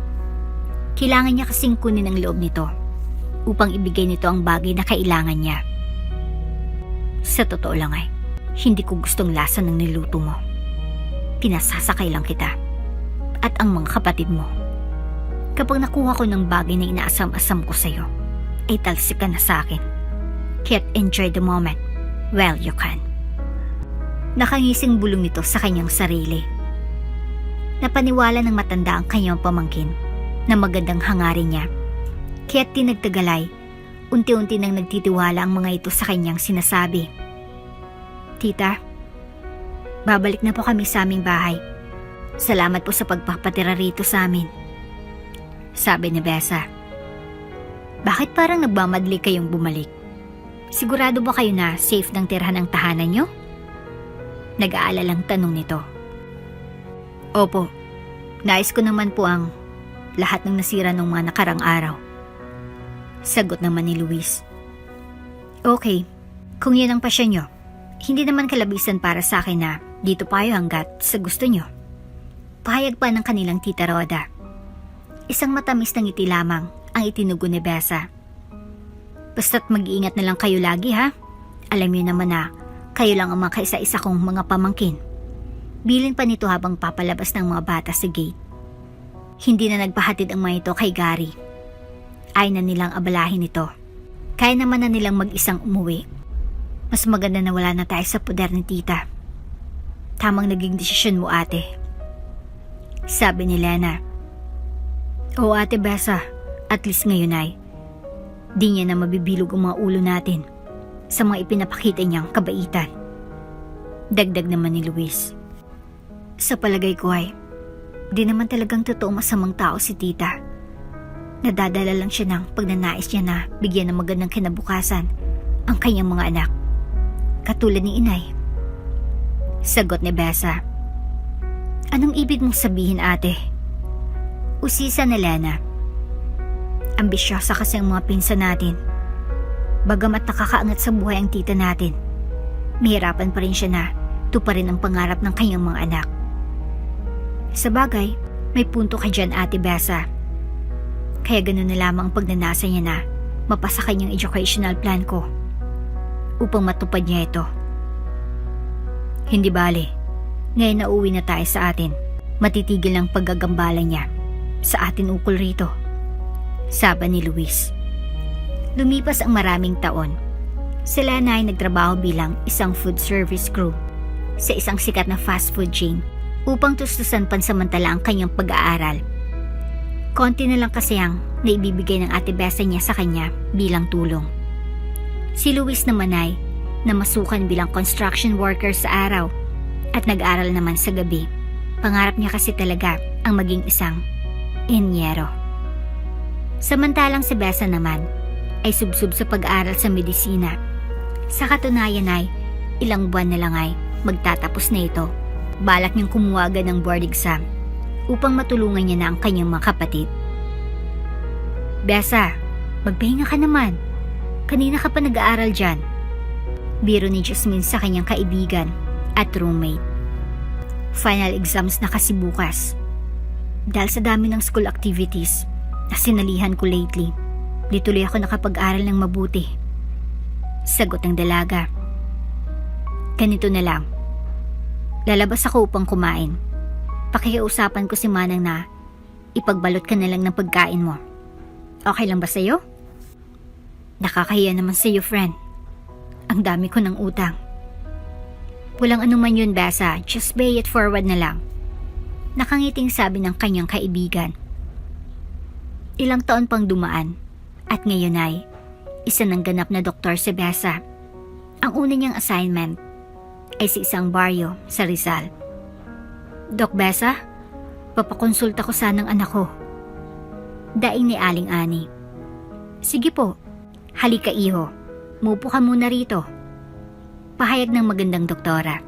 Kailangan niya kasing kunin ang loob nito upang ibigay nito ang bagay na kailangan niya. Sa totoo lang ay, hindi ko gustong lasa ng niluto mo. Pinasasakay lang kita at ang mga kapatid mo. Kapag nakuha ko ng bagay na inaasam-asam ko sa'yo, ay talsik ka na sa akin. Kaya't enjoy the moment while you can. Nakangising bulong nito sa kanyang sarili. Napaniwala ng matanda ang kanyang pamangkin na magandang hangarin niya. Kaya't tinagtagalay, unti-unti nang nagtitiwala ang mga ito sa kanyang sinasabi. Tita, babalik na po kami sa aming bahay. Salamat po sa pagpapatira rito sa amin. Sabi ni Besa. Bakit parang nagmamadali kayong bumalik? Sigurado ba kayo na safe ng tirahan ang tahanan nyo? Nag-aalalang tanong nito. Opo, nais ko naman po ang lahat ng nasira ng mga nakarang araw. Sagot naman ni Luis. Okay, kung yun ang pasya nyo, hindi naman kalabisan para sa akin na dito pa kayo hanggat sa gusto nyo. Pahayag pa ng kanilang tita Roda. Isang matamis na ngiti lamang ang itinugo ni Besa. Basta't mag-iingat na lang kayo lagi ha. Alam niyo naman na kayo lang ang mga kaisa-isa kong mga pamangkin. Bilin pa nito habang papalabas ng mga bata sa gate. Hindi na nagpahatid ang mga ito kay Gary. Ay na nilang abalahin ito. Kaya naman na nilang mag-isang umuwi. Mas maganda na wala na tayo sa poder ni tita. Tamang naging desisyon mo, ate. Sabi ni Lena. Oo, ate Besa, at least ngayon ay di niya na mabibilog ang mga ulo natin sa mga ipinapakita niyang kabaitan. Dagdag naman ni Luis. Sa palagay ko ay di naman talagang totoong masamang tao si tita. Nadadala lang siya ng pagnanais niya na bigyan ng magandang kinabukasan ang kanyang mga anak. Katulad ni inay. Sagot ni Besa. Anong ibig mong sabihin, ate? Usisa na Lena. Ambisyosa kasi ang mga pinsan natin. Bagamat nakakaangat sa buhay ang tita natin, mahirapan pa rin siya na tuparin ang pangarap ng kanyang mga anak. Sa bagay, may punto ka dyan, ate Besa. Kaya ganun na lamang ang pagnanasa niya na mapasa kanyang educational plan ko upang matupad niya ito. Hindi bale, ngayon na uwi na tayo sa atin, matitigil ang paggagambala niya sa atin ukol rito. Sabi ni Luis. Lumipas ang maraming taon. Sila na ay nagtrabaho bilang isang food service crew sa isang sikat na fast food chain upang tustusan pansamantala ang kanyang pag-aaral. Konti na lang kasi ang naibibigay ng ate Besa niya sa kanya bilang tulong. Si Luis naman ay namasukan bilang construction worker sa araw at nag-aral naman sa gabi. Pangarap niya kasi talaga ang maging isang inyero. Samantalang si Besa naman ay subsub sa pag-aaral sa medisina. Sa katunayan ay ilang buwan na lang ay magtatapos na ito. Balak niyang kumuha agad ng board exam upang matulungan niya na ang kanyang mga kapatid. Besa, magpahinga ka naman. Kanina ka pa nag-aaral dyan. Biro ni Jasmine sa kanyang kaibigan at roommate. Final exams na kasi bukas. Dahil sa dami ng school activities na sinalihan ko lately, di tuloy ako nakapag-aral ng mabuti. Sagot ng dalaga. Ganito na lang. Lalabas ako upang kumain. Pakikiusapan ko si Manang na ipagbalot ka na lang ng pagkain mo. Okay lang ba sa'yo? Nakakahiya naman sa'yo, friend. Ang dami ko ng utang. Walang anuman yun, Besa. Just pay it forward na lang. Nakangiting sabi ng kanyang kaibigan. Ilang taon pang dumaan at ngayon ay isa ng ganap na doktor si Besa. Ang una niyang assignment ay sa isang baryo sa Rizal. Doc Besa, papakonsulta ko sanang anak ko. Daing ni Aling Ani. Sige po, halika iho. Mupo ka muna rito. Pahayag ng magandang doktora.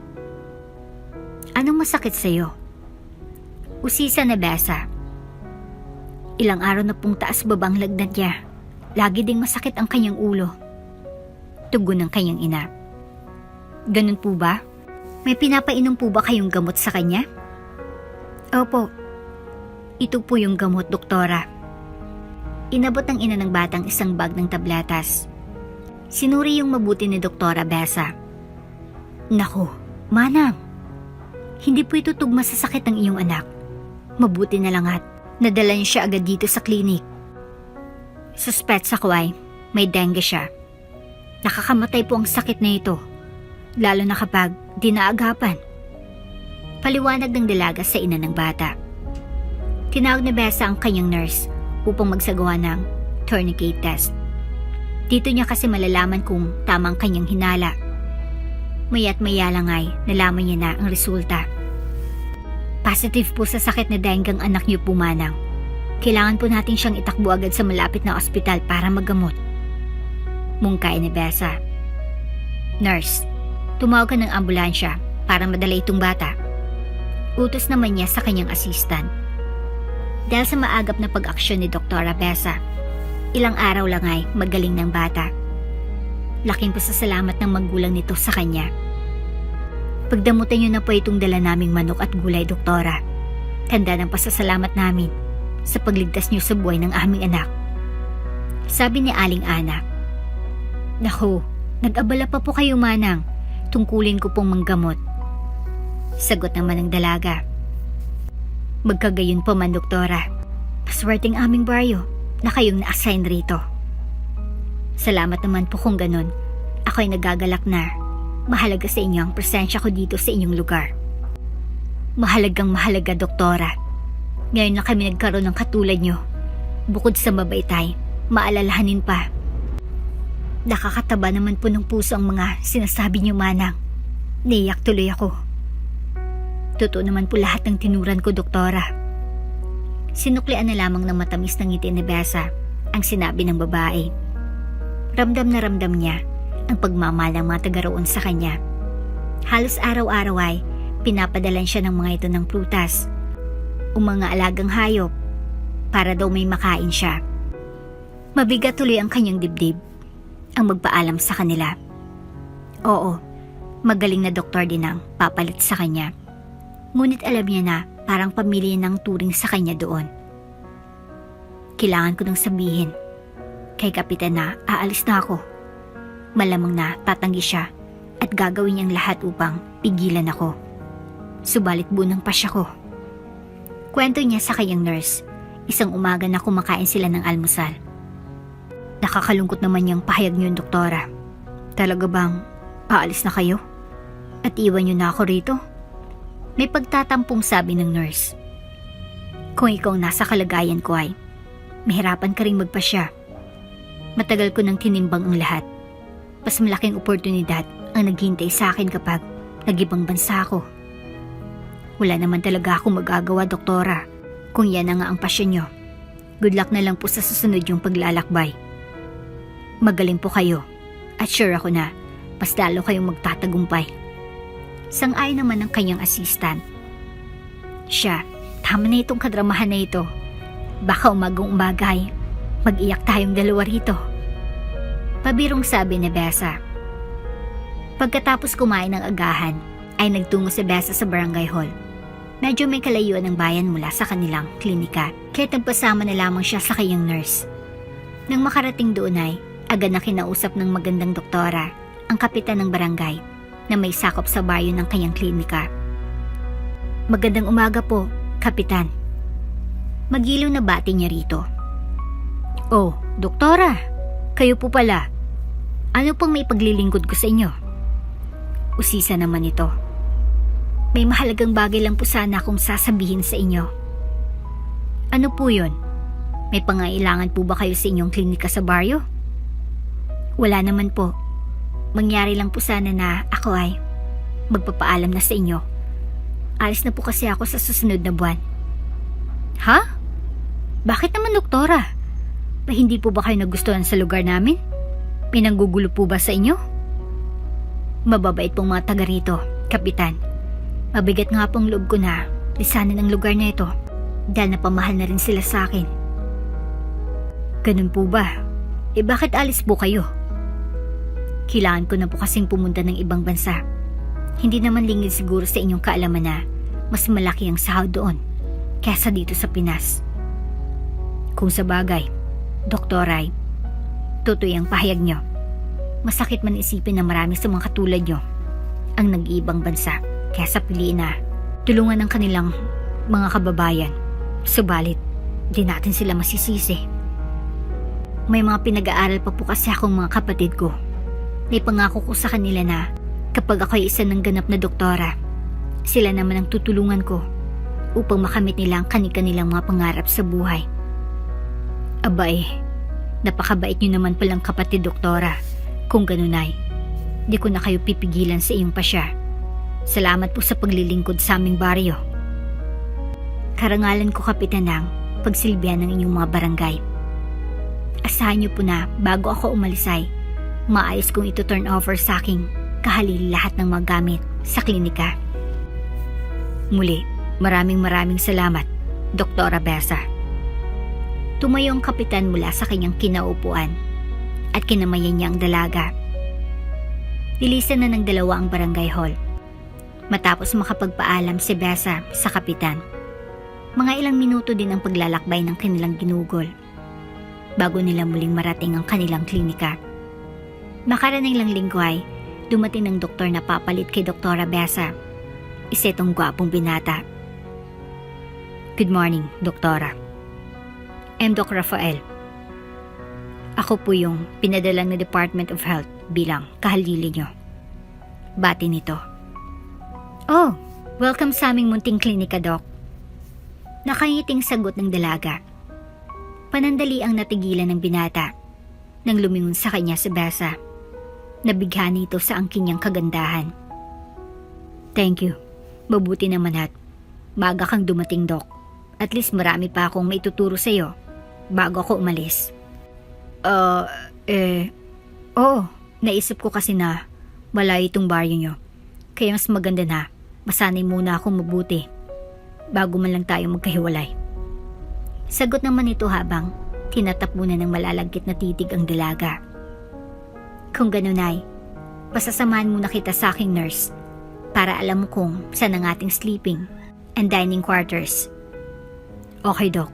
Anong masakit sa'yo? Usisa na Besa. Ilang araw na pong taas babang lagnat niya. Lagi ding masakit ang kanyang ulo. Tugon ng kanyang ina. Ganun po ba? May pinapainom po ba kayong gamot sa kanya? Opo. Ito po yung gamot, doktora. Inabot ng ina ng batang isang bag ng tabletas. Sinuri yung mabuti ni Doktora Besa. Naku, manang. Hindi po ito tugma sa sakit ng iyong anak. Mabuti na lang at nadala niya siya agad dito sa klinik. Suspect sa kuway, may dengue siya. Nakakamatay po ang sakit na ito, lalo na kapag dinaagapan. Paliwanag ng dalaga sa ina ng bata. Tinawag ni Besa ang kanyang nurse upang magsagawa ng tourniquet test. Dito niya kasi malalaman kung tamang kanyang hinala. Maya't maya lang ay nalaman niya na ang resulta. Positive po sa sakit na dengue ang anak niyo po, manang. Kailangan po natin siyang itakbo agad sa malapit na ospital para maggamot. Mungkay ni Besa. Nurse, tumawag ka ng ambulansya para madala itong bata. Utos naman niya sa kanyang assistant. Dahil sa maagap na pag-aksyon ni Doktora Besa, ilang araw lang ay magaling ng bata. Laking pasasalamat ng magulang nito sa kanya. Pagdamutan niyo na po itong dala naming manok at gulay, Doktora. Tanda ng pasasalamat namin sa pagligtas niyo sa buhay ng aming anak. Sabi ni Aling Ana. Naku, nag-abala pa po kayo, manang. Tungkulin ko pong manggamot. Sagot naman ng dalaga. Magkagayon po man, Doktora. Paswerteng aming baryo na kayong na-assign rito. Salamat naman po kung ganun. Ako'y nagagalak na mahalaga sa inyo ang presensya ko dito sa inyong lugar. Mahalagang mahalaga, Doktora. Ngayon na kami nagkaroon ng katulad nyo. Bukod sa mabaitay, maalalahanin pa. Nakakataba naman po ng puso ang mga sinasabi nyo, manang. Naiyak tuloy ako. Totoo naman po lahat ng tinuran ko, Doktora. Sinuklian na lamang ng matamis ng ngiti ni Besa ang sinabi ng babae. Ramdam na ramdam niya ang pagmamahal ng mga taga-roon sa kanya. Halos araw-araw ay pinapadalan siya ng mga ito ng prutas o mga alagang hayop para daw may makain siya. Mabigat tuloy ang kanyang dibdib ang magpaalam sa kanila. Oo, magaling na doktor din ang papalit sa kanya. Ngunit alam niya na parang pamilya ng turing sa kanya doon. Kailangan ko nang sabihin kay Kapitan na aalis na ako. Malamang na tatanggi siya at gagawin niyang lahat upang pigilan ako. Subalit bunang pa siya ko. Kwento niya sa kanyang nurse, isang umaga na kumakain sila ng almusal. Nakakalungkot naman niyang pahayag niyo, Doktora. Talaga bang aalis na kayo? At iwan niyo na ako rito? May pagtatampong sabi ng nurse. Kung ikaw nasa kalagayan ko ay mahirapan ka rin magpasya. Matagal ko nang tinimbang ang lahat. Mas malaking oportunidad ang naghintay sa akin kapag nag-ibang bansa ako. Wala naman talaga akong magagawa, Doktora. Kung yan na nga ang pasyon nyo, good luck na lang po sa susunod yung paglalakbay. Magaling po kayo at sure ako na mas lalo kayong magtatagumpay. Sang-ayon naman ng kanyang assistant. Siya, tama na itong kadramahan na ito. Baka umagang umagay, mag-iyak tayong dalawa rito. Pabirong sabi ni Besa. Pagkatapos kumain ng agahan, ay nagtungo si Besa sa barangay hall. Medyo may kalayuan ng bayan mula sa kanilang klinika, kaya nagpasama na lamang siya sa kanyang nurse. Nang makarating doon ay, agad na kinausap ng magandang doktora, ang kapitan ng barangay, na may sakop sa bayo ng kanyang klinika. Magandang umaga po, Kapitan. Magilaw na bati niya rito. Oh, Doktora, kayo po pala. Ano pang may paglilingkod ko sa inyo? Usisa naman ito. May mahalagang bagay lang po sana akong sasabihin sa inyo. Ano po yun? May pangailangan po ba kayo sa inyong klinika sa baryo? Wala naman po. Mangyari lang po sana na ako ay magpapaalam na sa inyo. Alis na po kasi ako sa susunod na buwan. Ha? Bakit naman, doktora? Hindi po ba kayo nagustuhan sa lugar namin? May nanggugulo po ba sa inyo? Mababait pong mga taga rito, Kapitan. Mabigat nga pong loob ko na lisanin ang lugar na ito dahil napamahal na rin sila sa akin. Ganun po ba? Bakit alis po kayo? Kailangan ko na po kasing pumunta ng ibang bansa. Hindi naman lingid siguro sa inyong kaalaman na mas malaki ang sahod doon kaysa dito sa Pinas. Kung sa bagay, Doktoray, tutoy ang pahayag nyo. Masakit man isipin na marami sa mga katulad nyo ang nag-iibang bansa kaysa piliin na tulungan ng kanilang mga kababayan. Subalit, di natin sila masisisi. May mga pinag-aaral pa po kasi akong mga kapatid ko. May pangako ko sa kanila na kapag ako'y isa ng ganap na doktora, sila naman ang tutulungan ko upang makamit nila ang kanilang mga pangarap sa buhay. Abay, napakabait nyo naman palang kapatid, doktora. Kung ganun ay, di ko na kayo pipigilan sa iyong pasya. Salamat po sa paglilingkod sa aming baryo. Karangalan ko, Kapitan, ng pagsilbihan ng inyong mga barangay. Asahan niyo po na bago ako umalis ay maayos kong ito turn over sa aking kahalili lahat ng mga gamit sa klinika. Muli, maraming salamat, Doktora Besa. Tumayo ang kapitan mula sa kanyang kinaupuan at kinamayan niya ang dalaga. Nilisan na ng dalawa ang barangay hall. Matapos makapagpaalam si Besa sa kapitan, mga ilang minuto din ang paglalakbay ng kanilang ginugol bago nila muling marating ang kanilang klinika. Makarating lang linggo ay dumating ng doktor na papalit kay Doktora Besa. Isa itong gwapong binata. Good morning, Doktora. I'm Doc Rafael. Ako po yung pinadala ng Department of Health bilang kahalili nyo. Bati nito. Oh, welcome sa aming munting klinika, Doc. Nakangiting sagot ng dalaga. Panandali ang natigilan ng binata nang lumingon sa kanya si Besa. Nabighani ito sa angkin niyang kagandahan. Thank you. Mabuti naman at maaga kang dumating, Doc. At least marami pa akong maituturo sa'yo bago ako umalis. Oo. Naisip ko kasi na malayo itong baryo nyo. Kaya mas maganda na masanay muna akong mabuti bago man lang tayo magkahiwalay. Sagot naman ito habang tinatapunan ng malalagkit na titig ang dalaga. Kung ganun ay, pasasamahan muna kita sa aking nurse para alam mo kung saan ang ating sleeping and dining quarters. Okay, Doc.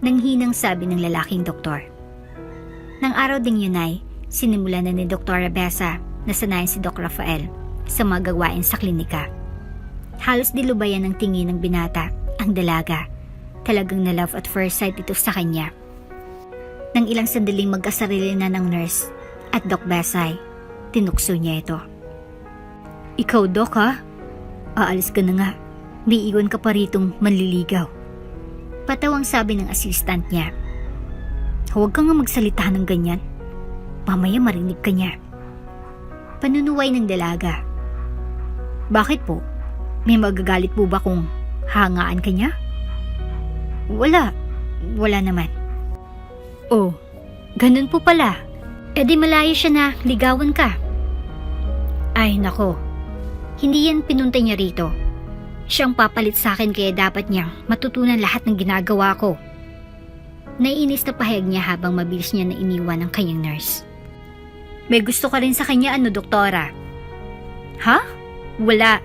Nanghinang sabi ng lalaking doktor. Nang araw ding yun ay, sinimula na ni Dr. Besa na sanayin si Doc Rafael sa mga gawain sa klinika. Halos dilubayan ng tingin ng binata ang dalaga. Talagang na love at first sight ito sa kanya. Nang ilang sandaling magkasarili na ng nurse at Doc Besa ay, tinukso niya ito. Ikaw, Doc, ha? Aalis ka na nga. May iwan ka pa ritong manliligaw. Patawang sabi ng assistant niya. Huwag ka nga magsalita ng ganyan. Mamaya marinig ka niya. Panunuway ng dalaga. Bakit po? May magagalit po ba kung hangaan ka niya? Wala naman. Oh, ganun po pala. E di malayo siya na ligawan ka. Ay nako, hindi yan pinunta niya rito. Siyang papalit sa akin kaya dapat niyang matutunan lahat ng ginagawa ko. Naiinis na pahayag niya habang mabilis niya na iniwan ang kanyang nurse. May gusto ka rin sa kanya, doktora? Ha? Wala.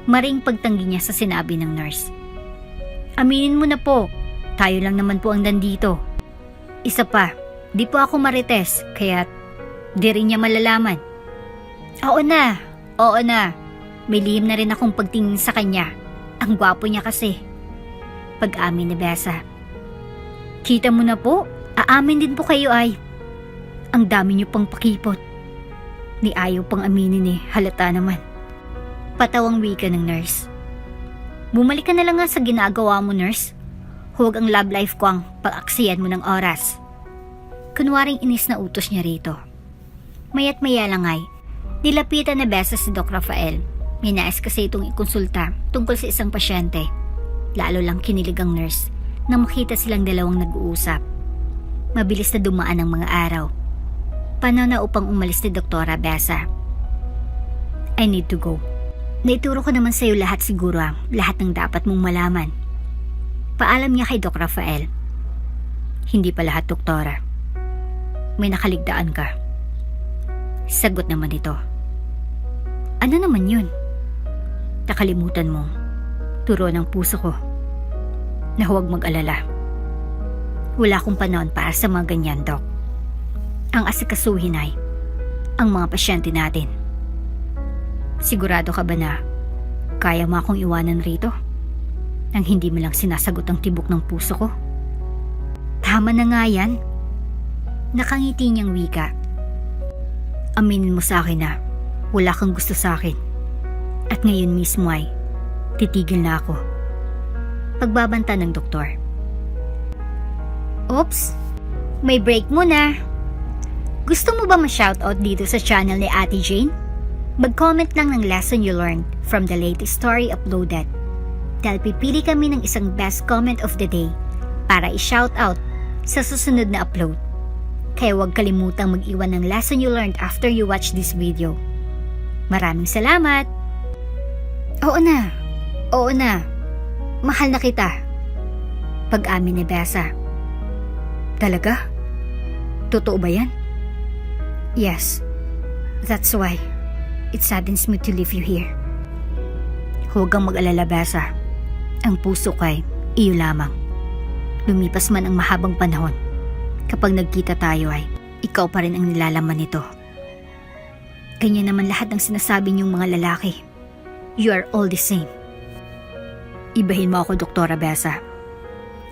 Maring pagtanggi niya sa sinabi ng nurse. Aminin mo na po, tayo lang naman po ang nandito. Isa pa, di po ako marites, kaya di rin niya malalaman. Oo na. May lihim na rin akong pagtingin sa kanya. Ang gwapo niya kasi. Pag-amin ni Besa. Kita mo na po, aamin din po kayo ay. Ang dami niyo pang pakipot. Ni ayaw pang aminin eh, halata naman. Patawang wika ng nurse. Bumalik ka na lang nga sa ginagawa mo, nurse. Huwag ang love life ko ang pag-aksiyan mo ng oras. Kunwaring inis na utos niya rito. Maya't maya lang ay, nilapitan na Besa si Doc Rafael. May nais kasi itong ikonsulta tungkol sa isang pasyente. Lalo lang kinilig ang nurse nang makita silang dalawang nag-uusap. Mabilis na dumaan ang mga araw. Panahon na upang umalis ni Doktora Besa. I need to go. Naituro ko naman sa'yo lahat siguro lahat ng dapat mong malaman. Paalam niya kay Doc Rafael. Hindi pa lahat, Doktora. May nakaligtaan ka. Sagot naman ito. Ano naman yun? Nakalimutan mo. Turo ng puso ko na huwag mag-alala. Wala akong panahon para sa mga ganyan, Doc. Ang asikasuhin ay ang mga pasyente natin. Sigurado ka ba na kaya mo akong iwanan rito nang hindi mo lang sinasagot ang tibok ng puso ko? Tama na nga yan. Nakangiti niyang wika. Aminin mo sa akin na wala kang gusto sa akin. At ngayon mismo ay titigil na ako. Pagbabanta ng doktor. Oops, may break muna. Gusto mo ba ma-shoutout dito sa channel ni Ate Jane? Mag-comment lang ng lesson you learned from the latest story uploaded. Dahil pipili kami ng isang best comment of the day para i-shoutout sa susunod na upload. Kaya huwag kalimutang mag-iwan ng lesson you learned after you watch this video. Maraming salamat! Oo na. Mahal na kita. Pag-amin ni Besa. Talaga? Totoo ba yan? Yes. That's why it saddens me to leave you here. Huwag kang mag-alala, Besa. Ang puso ko ay iyo lamang. Lumipas man ang mahabang panahon. Kapag nagkita tayo ay ikaw pa rin ang nilalaman nito. Ganyan naman lahat ng sinasabi niyong mga lalaki. You are all the same. Ibahin mo ako, Doktora Besa.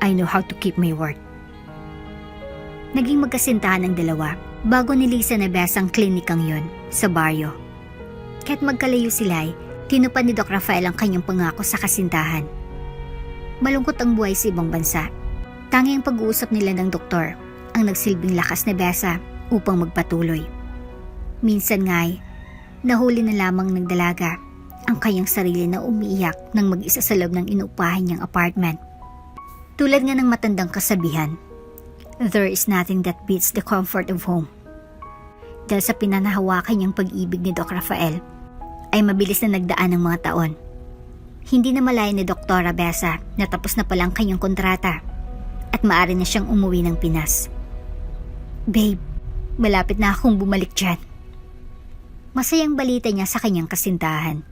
I know how to keep my word. Naging magkasintahan ang dalawa bago nilisan na Besa ang klinikang yon sa baryo. Kahit magkalayo sila ay tinupad ni Doc Rafael ang kanyang pangako sa kasintahan. Malungkot ang buhay sa ibang bansa. Tanging pag-uusap nila ng doktor ang nagsilbing lakas ni Besa upang magpatuloy. Minsan nga ay nahuli na lamang ng dalaga ang kanyang sarili na umiiyak nang mag-isa sa loob ng inuupahan niyang apartment. Tulad nga ng matandang kasabihan, there is nothing that beats the comfort of home. Dahil sa pinanahawakan niyang pag-ibig ni Doc Rafael, ay mabilis na nagdaan ng mga taon. Hindi na malaya ni Doktora Besa na tapos na palang kanyang kontrata at maaari na siyang umuwi ng Pinas. Babe, malapit na akong bumalik dyan. Masayang balita niya sa kanyang kasintahan.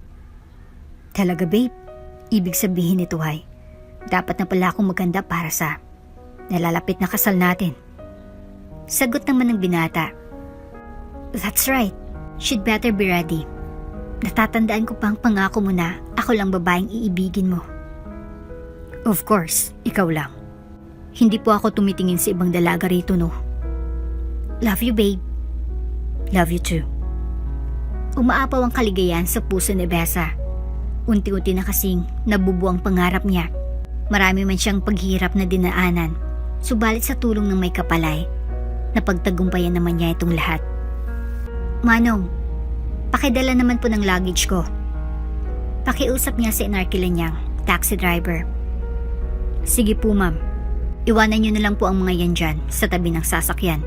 Talaga, babe? Ibig sabihin nito ay dapat na pala akong maganda para sa nalalapit na kasal natin. Sagot naman ng binata. That's right. She'd better be ready. Natatandaan ko pang pangako mo na ako lang babaeng iibigin mo. Of course, ikaw lang. Hindi po ako tumitingin sa ibang dalaga rito, no? Love you, babe. Love you too. Umaapaw ang kaligayahan sa puso ni Besa. Unti-unti na kasing nabubuang pangarap niya. Marami man siyang paghirap na dinaanan, subalit sa tulong ng may kapalay, napagtagumpayan naman niya itong lahat. Manong, pakidala naman po ng luggage ko. Pakiusap niya sa inarkila niyang taxi driver. Sige po, ma'am. Iwanan niyo na lang po ang mga yan dyan sa tabi ng sasakyan.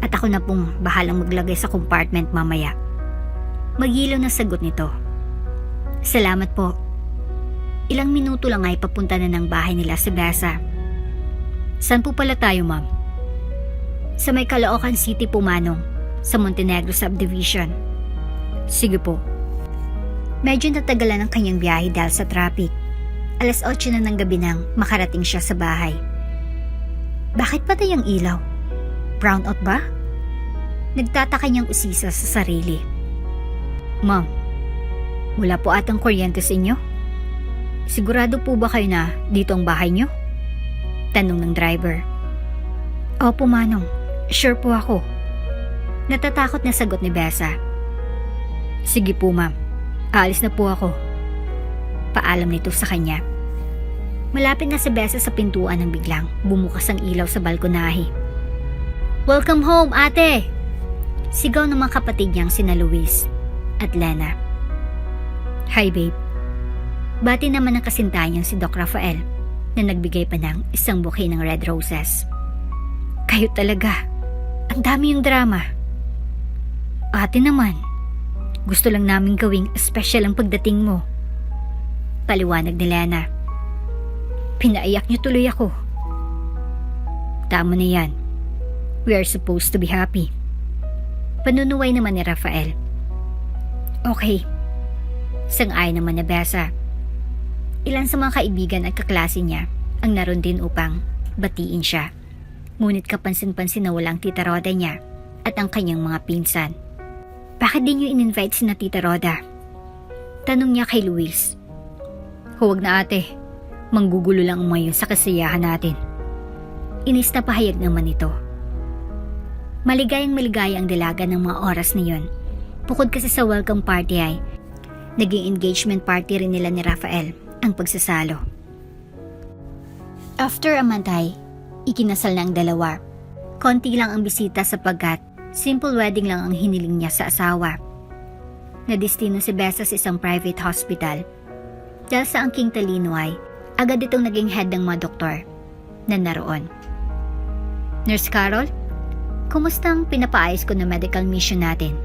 At ako na pong bahalang maglagay sa compartment mamaya. Magilaw na sagot nito. Salamat po. Ilang minuto lang ay papunta na ng bahay nila si Besa. Saan po pala tayo, ma'am? Sa may Caloocan City po, Manong. Sa Montenegro Subdivision. Sige po. Medyo natagalan ang kanyang biyahe dahil sa traffic. 8:00 na ng gabi nang makarating siya sa bahay. Bakit patay ang ilaw? Brownout ba? Nagtataka niyang usisa sa sarili. Ma'am, wala po atang kuryente sa inyo? Sigurado po ba kayo na dito ang bahay niyo? Tanong ng driver. Opo, Manong. Sure po ako. Natatakot na sagot ni Besa. Sige po ma'am, aalis na po ako. Paalam nito sa kanya. Malapit na si Besa sa pintuan nang biglang bumukas ang ilaw sa balkonahe. Welcome home, ate! Sigaw ng mga kapatid niyang sina Luis at Lena. Hi babe. Bati naman ng kasintahan niyang si Doc Rafael na nagbigay pa ng isang bouquet ng red roses. Kayo talaga. Ang dami yung drama. Ate naman, gusto lang naming gawing special ang pagdating mo. Paliwanag ni Lena. Pinaiyak niyo tuloy ako. Tama na yan. We are supposed to be happy. Panunuway naman ni Rafael. Okay. Sang-ayon naman na Besa. Ilan sa mga kaibigan at kaklase niya ang naroon din upang batiin siya. Ngunit kapansin-pansin na walang Tita Roda niya at ang kanyang mga pinsan. Bakit di niyo in-invite si na Tita Roda? Tanong niya kay Luis. Huwag na ate, manggugulo lang umayon sa kasiyahan natin. Inis na pahayag naman ito. Maligayang maligaya ang dalaga ng mga oras na yon. Bukod kasi sa welcome party ay naging engagement party rin nila ni Rafael ang pagsasalo. After a month ay ikinasal na ang dalawa. Konti lang ang bisita sapagkat simple wedding lang ang hiniling niya sa asawa. Nadestino si Besa sa isang private hospital. Dahil sa angking talino ay agad itong naging head ng mga doktor na naroon. Nurse Carol, kumusta ang pinapaayos ko na medical mission natin?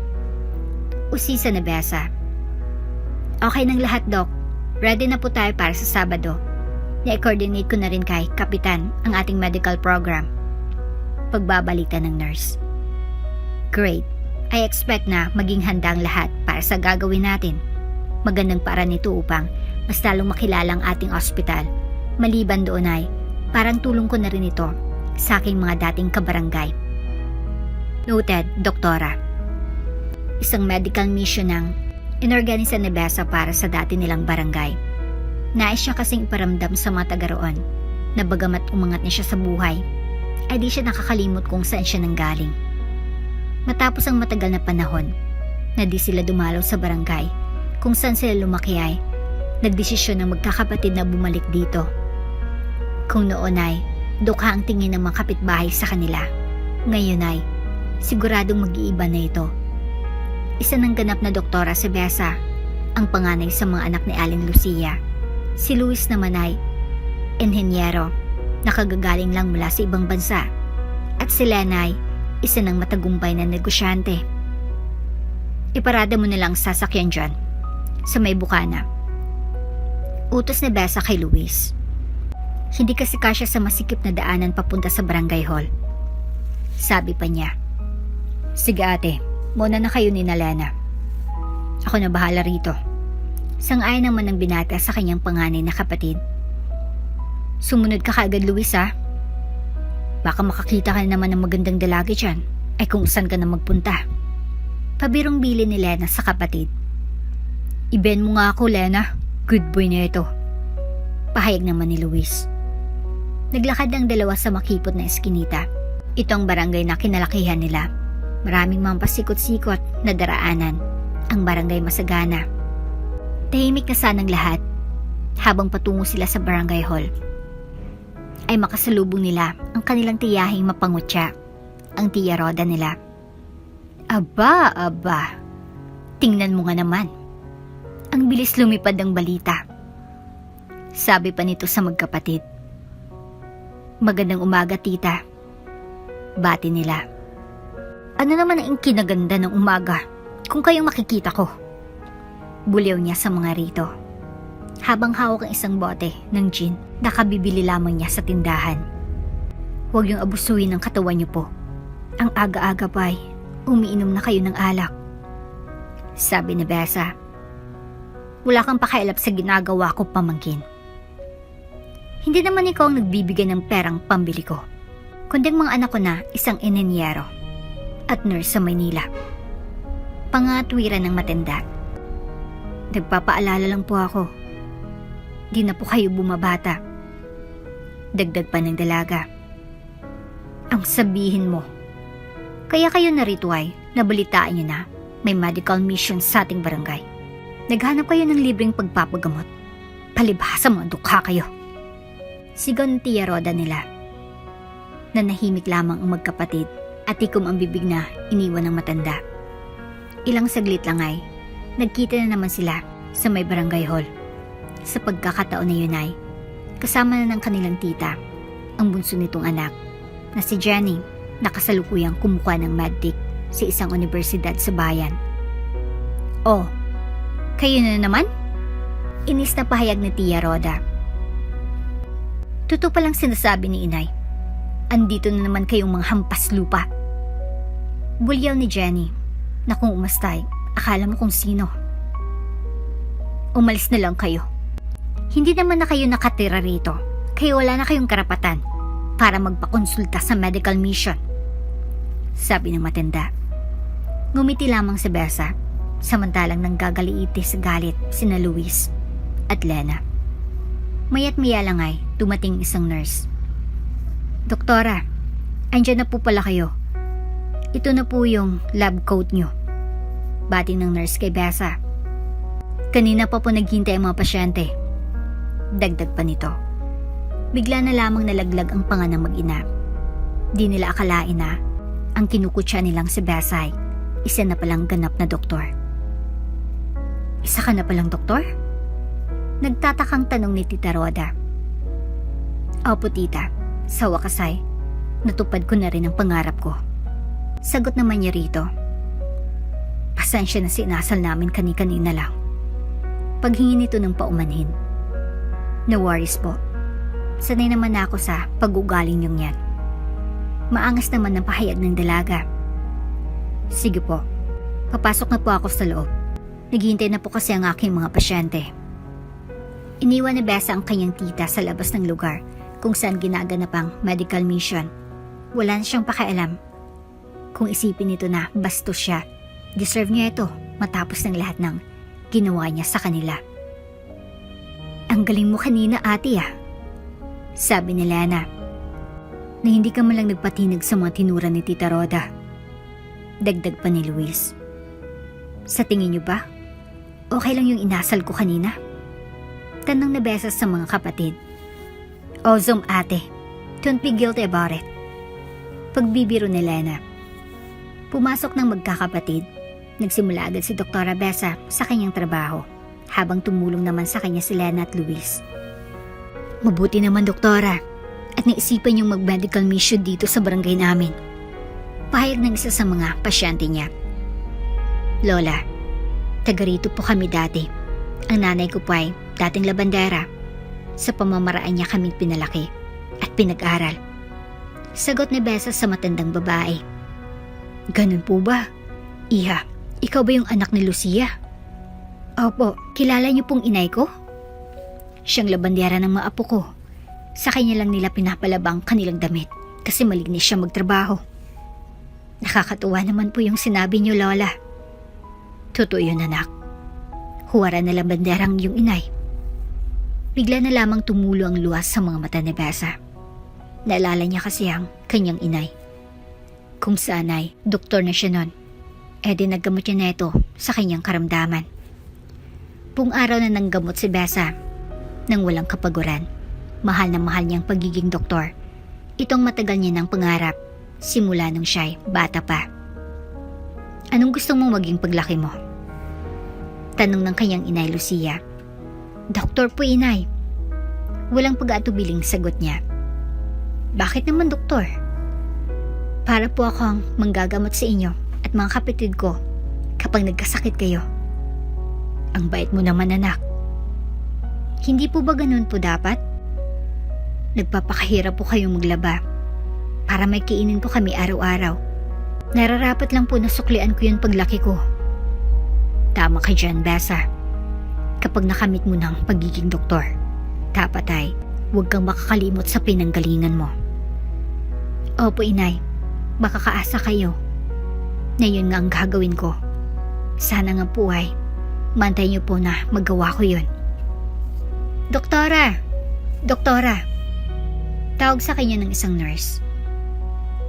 Usisa na Besa. Okay ng lahat, Doc. Ready na po tayo para sa Sabado. Na-coordinate ko na rin kay Kapitan ang ating medical program. Pagbabalita ng nurse. Great. I expect na maging handa ang lahat para sa gagawin natin. Magandang paraan nito upang mas lalong makilala ang ating ospital. Maliban doon ay parang tulong ko na rin ito sa aking mga dating kabarangay. Noted, Doktora. Isang medical mission ng inorganisa ni Besa para sa dati nilang barangay. Nais siya kasing iparamdam sa mga taga roon na bagamat umangat na siya sa buhay, ay di siya nakakalimot kung saan siya nanggaling. Matapos ang matagal na panahon na di sila dumalaw sa barangay kung saan sila lumaki ay nagdesisyon ng magkakapatid na bumalik dito. Kung noon ay dukha ang tingin ng mga kapitbahay sa kanila, ngayon ay siguradong mag-iiba na ito. Isa ng ganap na doktora si Besa, ang panganay sa mga anak ni Aling Lucia. Si Luis naman ay inhenyero, nakagagaling lang mula sa ibang bansa. At si Lena ay isa ng matagumpay na negosyante. Iparada mo na lang sasakyan dyan, sa may bukana. Utos ni Besa kay Luis. Hindi kasi kasya sa masikip na daanan papunta sa barangay hall. Sabi pa niya, sige ate, muna na kayo ni Lena. Ako na bahala rito. Sang-ayon naman ng binata sa kanyang panganay na kapatid. Sumunod ka kaagad Luis ha. Baka makakita ka na naman ng magandang dalaga dyan ay kung saan ka na magpunta. Pabirong bili ni Lena sa kapatid. Iben mo nga ako Lena, good boy na ito. Pahayag naman ni Luis. Naglakad ang dalawa sa makipot na eskinita. Ito ang barangay na kinalakihan nila. Maraming mga pasikot-sikot na daraanan. Ang barangay masagana. Tahimik na sanang lahat. Habang patungo sila sa barangay hall, ay makasalubong nila ang kanilang tiyahing mapangutya, ang Tia Roda nila. Aba, aba. Tingnan mo nga naman. Ang bilis lumipad ng balita. Sabi pa nito sa magkapatid. Magandang umaga, tita. Bati nila. Ano naman ang kinaganda ng umaga kung kayong makikita ko? Buliw niya sa mga rito. Habang hawak ang isang bote ng gin, nakabibili lamang niya sa tindahan. Huwag yung abusuin ng katawan niyo po. Ang aga-aga pa'y umiinom na kayo ng alak. Sabi ni Besa. Wala kang pakialam sa ginagawa ko, pamangkin. Hindi naman ikaw ang nagbibigay ng perang pambili ko, kundi ang mga anak ko na isang inhenyero at nurse sa Maynila. Pangatwiran ng matanda. Nagpapaalala lang po ako. Di na po kayo bumabata. Dagdag pa ng dalaga. Ang sabihin mo, kaya kayo narito ay nabalitaan nyo na may medical mission sa ating barangay. Naghanap kayo ng libreng pagpapagamot. Palibhasa mga dukha kayo. Sigaw ng Tia Roda nila. Nanahimik lamang ang magkapatid at tikom ang bibig na iniwan ng matanda. Ilang saglit lang ay nagkita na naman sila sa may barangay hall. Sa pagkakataon na yun ay kasama na ng kanilang tita ang bunso nitong anak na si Jenny na kasalukuyang kumukuha ng medtic sa isang universidad sa bayan. Oh, kayo na naman? Inis na pahayag ni Tia Roda. Totoo palang sinasabi ni inay. Andito na naman kayong mga hampas lupa. Bulyaw ni Jenny na kung umastay, akala mo kung sino. Umalis na lang kayo. Hindi naman na kayo nakatira rito, kaya wala na kayong karapatan para magpakonsulta sa medical mission. Sabi ng matanda. Ngumiti lamang si Besa, samantalang nanggagaliiti sa galit sina Luis at Lena. Maya't maya lang ay dumating isang nurse. Doktora, andyan na po pala kayo. Ito na po yung lab coat nyo. Bating ng nurse kay Besa. Kanina pa po naghintay ang mga pasyente. Dagdag pa nito. Bigla na lamang nalaglag ang panga ng mag-ina. Di nila akalain na ang kinukutsa nilang si Besay, isa na palang ganap na doktor. Isa ka na palang doktor? Nagtatakang tanong ni Tita Roda. Opo tita, sa wakas ay natupad ko na rin ang pangarap ko. Sagot naman niya rito. Pasensya na sinasal namin kani-kanina lang. Paghingi nito ng paumanhin. No worries po. Sanay naman ako sa pag-ugaling niyong yan. Maangas naman ang pahayag ng dalaga. Sige po. Papasok na po ako sa loob. Naghihintay na po kasi ang aking mga pasyente. Iniwan ni Besa ang kanyang tita sa labas ng lugar kung saan ginaganap ang medical mission. Wala na siyang pakialam. Kung isipin nito na bastos siya, deserve niya ito matapos ng lahat ng ginawa niya sa kanila. Ang galing mo kanina ate ah. Sabi ni Lena. Na hindi ka man lang nagpatinag sa mga tinura ni Tita Roda. Dagdag pa ni Luis. Sa tingin niyo ba? Okay lang yung inasal ko kanina? Tanong na Besa sa mga kapatid. Ozom ate, don't be guilty about it. Pagbibiro ni Lena. Pumasok ng magkakapatid. Nagsimula agad si Doktora Besa sa kanyang trabaho, habang tumulong naman sa kanya si Lena at Luis. Mabuti naman doktora, at naisipan yung mag-medical mission dito sa barangay namin. Pahayag ng isa sa mga pasyente niya. Lola, taga rito po kami dati. Ang nanay ko po ay dating labandera. Sa pamamaraan niya kaming pinalaki at pinag-aral. Sagot ni Besa sa matandang babae. Ganun po ba? Iha, ikaw ba yung anak ni Lucia? Opo, kilala niyo pong inay ko? Siyang labandera ng mga apo ko. Sa kanya lang nila pinapalabang kanilang damit kasi malinis siya magtrabaho. Nakakatuwa naman po yung sinabi niyo, Lola. Totoo yun, anak. Huwara na labanderang yung inay. Bigla na lamang tumulo ang luwas sa mga mata ni Besa. Naalala niya kasi ang kanyang inay. Kung saan ay doktor na siya nun, di naggamot niya na ito sa kanyang karamdaman. Buong araw na nanggamot si Besa nang walang kapaguran. Mahal na mahal niyang pagiging doktor. Itong matagal niya ng pangarap simula nung siya'y bata pa. Anong gusto mong maging paglaki mo? Tanong ng kanyang inay Lucia. Doktor po inay. Walang pag-aatubiling sagot niya. Bakit naman doktor? Para po akong manggagamot sa inyo at mga kapatid ko kapag nagkasakit kayo. Ang bait mo naman anak. Hindi po ba ganun po dapat? Nagpapakahirap po kayong maglaba para may kainin po kami araw-araw. Nararapat lang po na suklian ko yun paglaki ko. Tama ka dyan, Besa. Kapag nakamit mo ng pagiging doktor, dapat ay huwag kang makakalimot sa pinanggalingan mo. Opo, inay. Makakaasa kayo. Na yun nga ang gagawin ko. Sana nga po ay mantay niyo po na magawa ko yun. Doktora! Doktora! Tawag sa kanya ng isang nurse.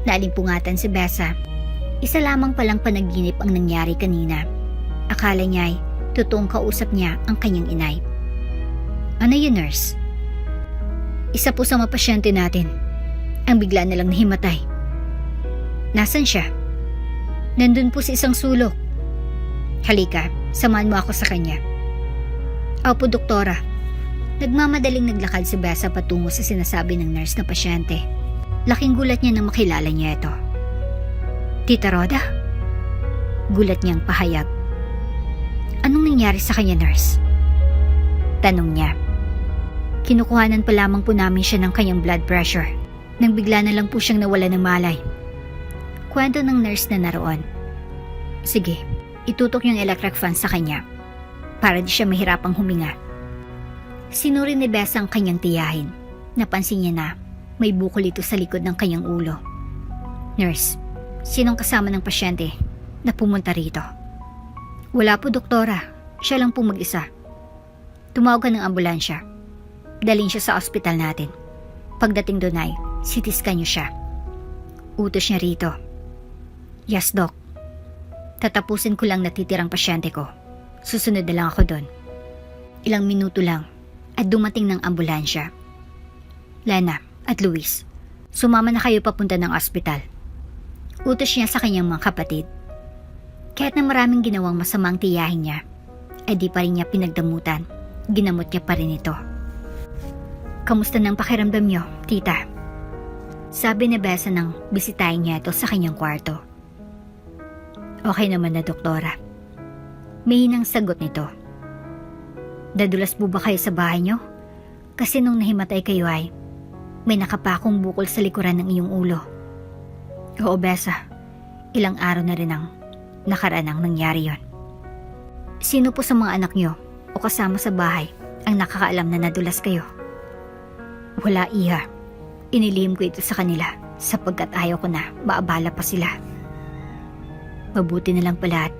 Nalimpungatan si Besa. Isa lamang palang panaginip ang nangyari kanina. Akala niya ay totoong kausap niya ang kanyang inay. Ano yun, nurse? Isa po sa mga pasyente natin ang bigla na lang nahimatay. Nasaan siya? Nandun po sa isang sulok. Halika, samahan mo ako sa kanya. Opo, doktora. Nagmamadaling naglakad si Besa patungo sa sinasabi ng nurse na pasyente. Laking gulat niya nang makilala niya ito. Tita Rhoda? Gulat niyang pahayag. Anong nangyari sa kanya, nurse? Tanong niya. Kinukuhanan pa lamang po namin siya ng kanyang blood pressure nang bigla na lang po siyang nawala ng malay. Kwento ng nurse na naroon. Sige, itutok yung electric fan sa kanya para di siya mahirapang huminga. Sinuri ni Besa ang kanyang tiyahin. Napansin niya na may bukol ito sa likod ng kanyang ulo. Nurse, sinong kasama ng pasyente na pumunta rito? Wala po, doktora. Siya lang po mag-isa. Tumawag ka ng ambulansya. Dalhin siya sa ospital natin. Pagdating doon ay CT scan niyo siya. Utos niya rito. Yes, Doc. Tatapusin ko lang natitirang pasyente ko. Susunod na lang ako doon. Ilang minuto lang at dumating ng ambulansya. Lena at Luis, sumama na kayo papunta ng ospital. Utos niya sa kanyang mga kapatid. Kahit na maraming ginawang masamang tiyahin niya, ay di pa rin niya pinagdamutan. Ginamot niya pa rin ito. Kamusta ng pakiramdam niyo, tita? Sabi ni Besa nang bisitahin niya ito sa kanyang kwarto. Okay naman na, doktora. May hinang sagot nito. Dadulas po ba kayo sa bahay niyo? Kasi nung nahimatay kayo ay may nakapakong bukol sa likuran ng iyong ulo. Oo, Besa. Ilang araw na rin ang nakaraan ang nangyari yon. Sino po sa mga anak niyo o kasama sa bahay ang nakakaalam na nadulas kayo? Wala, iha. Inilihim ko ito sa kanila sapagkat ayaw ko na maabala pa sila. Mabuti na lang pala at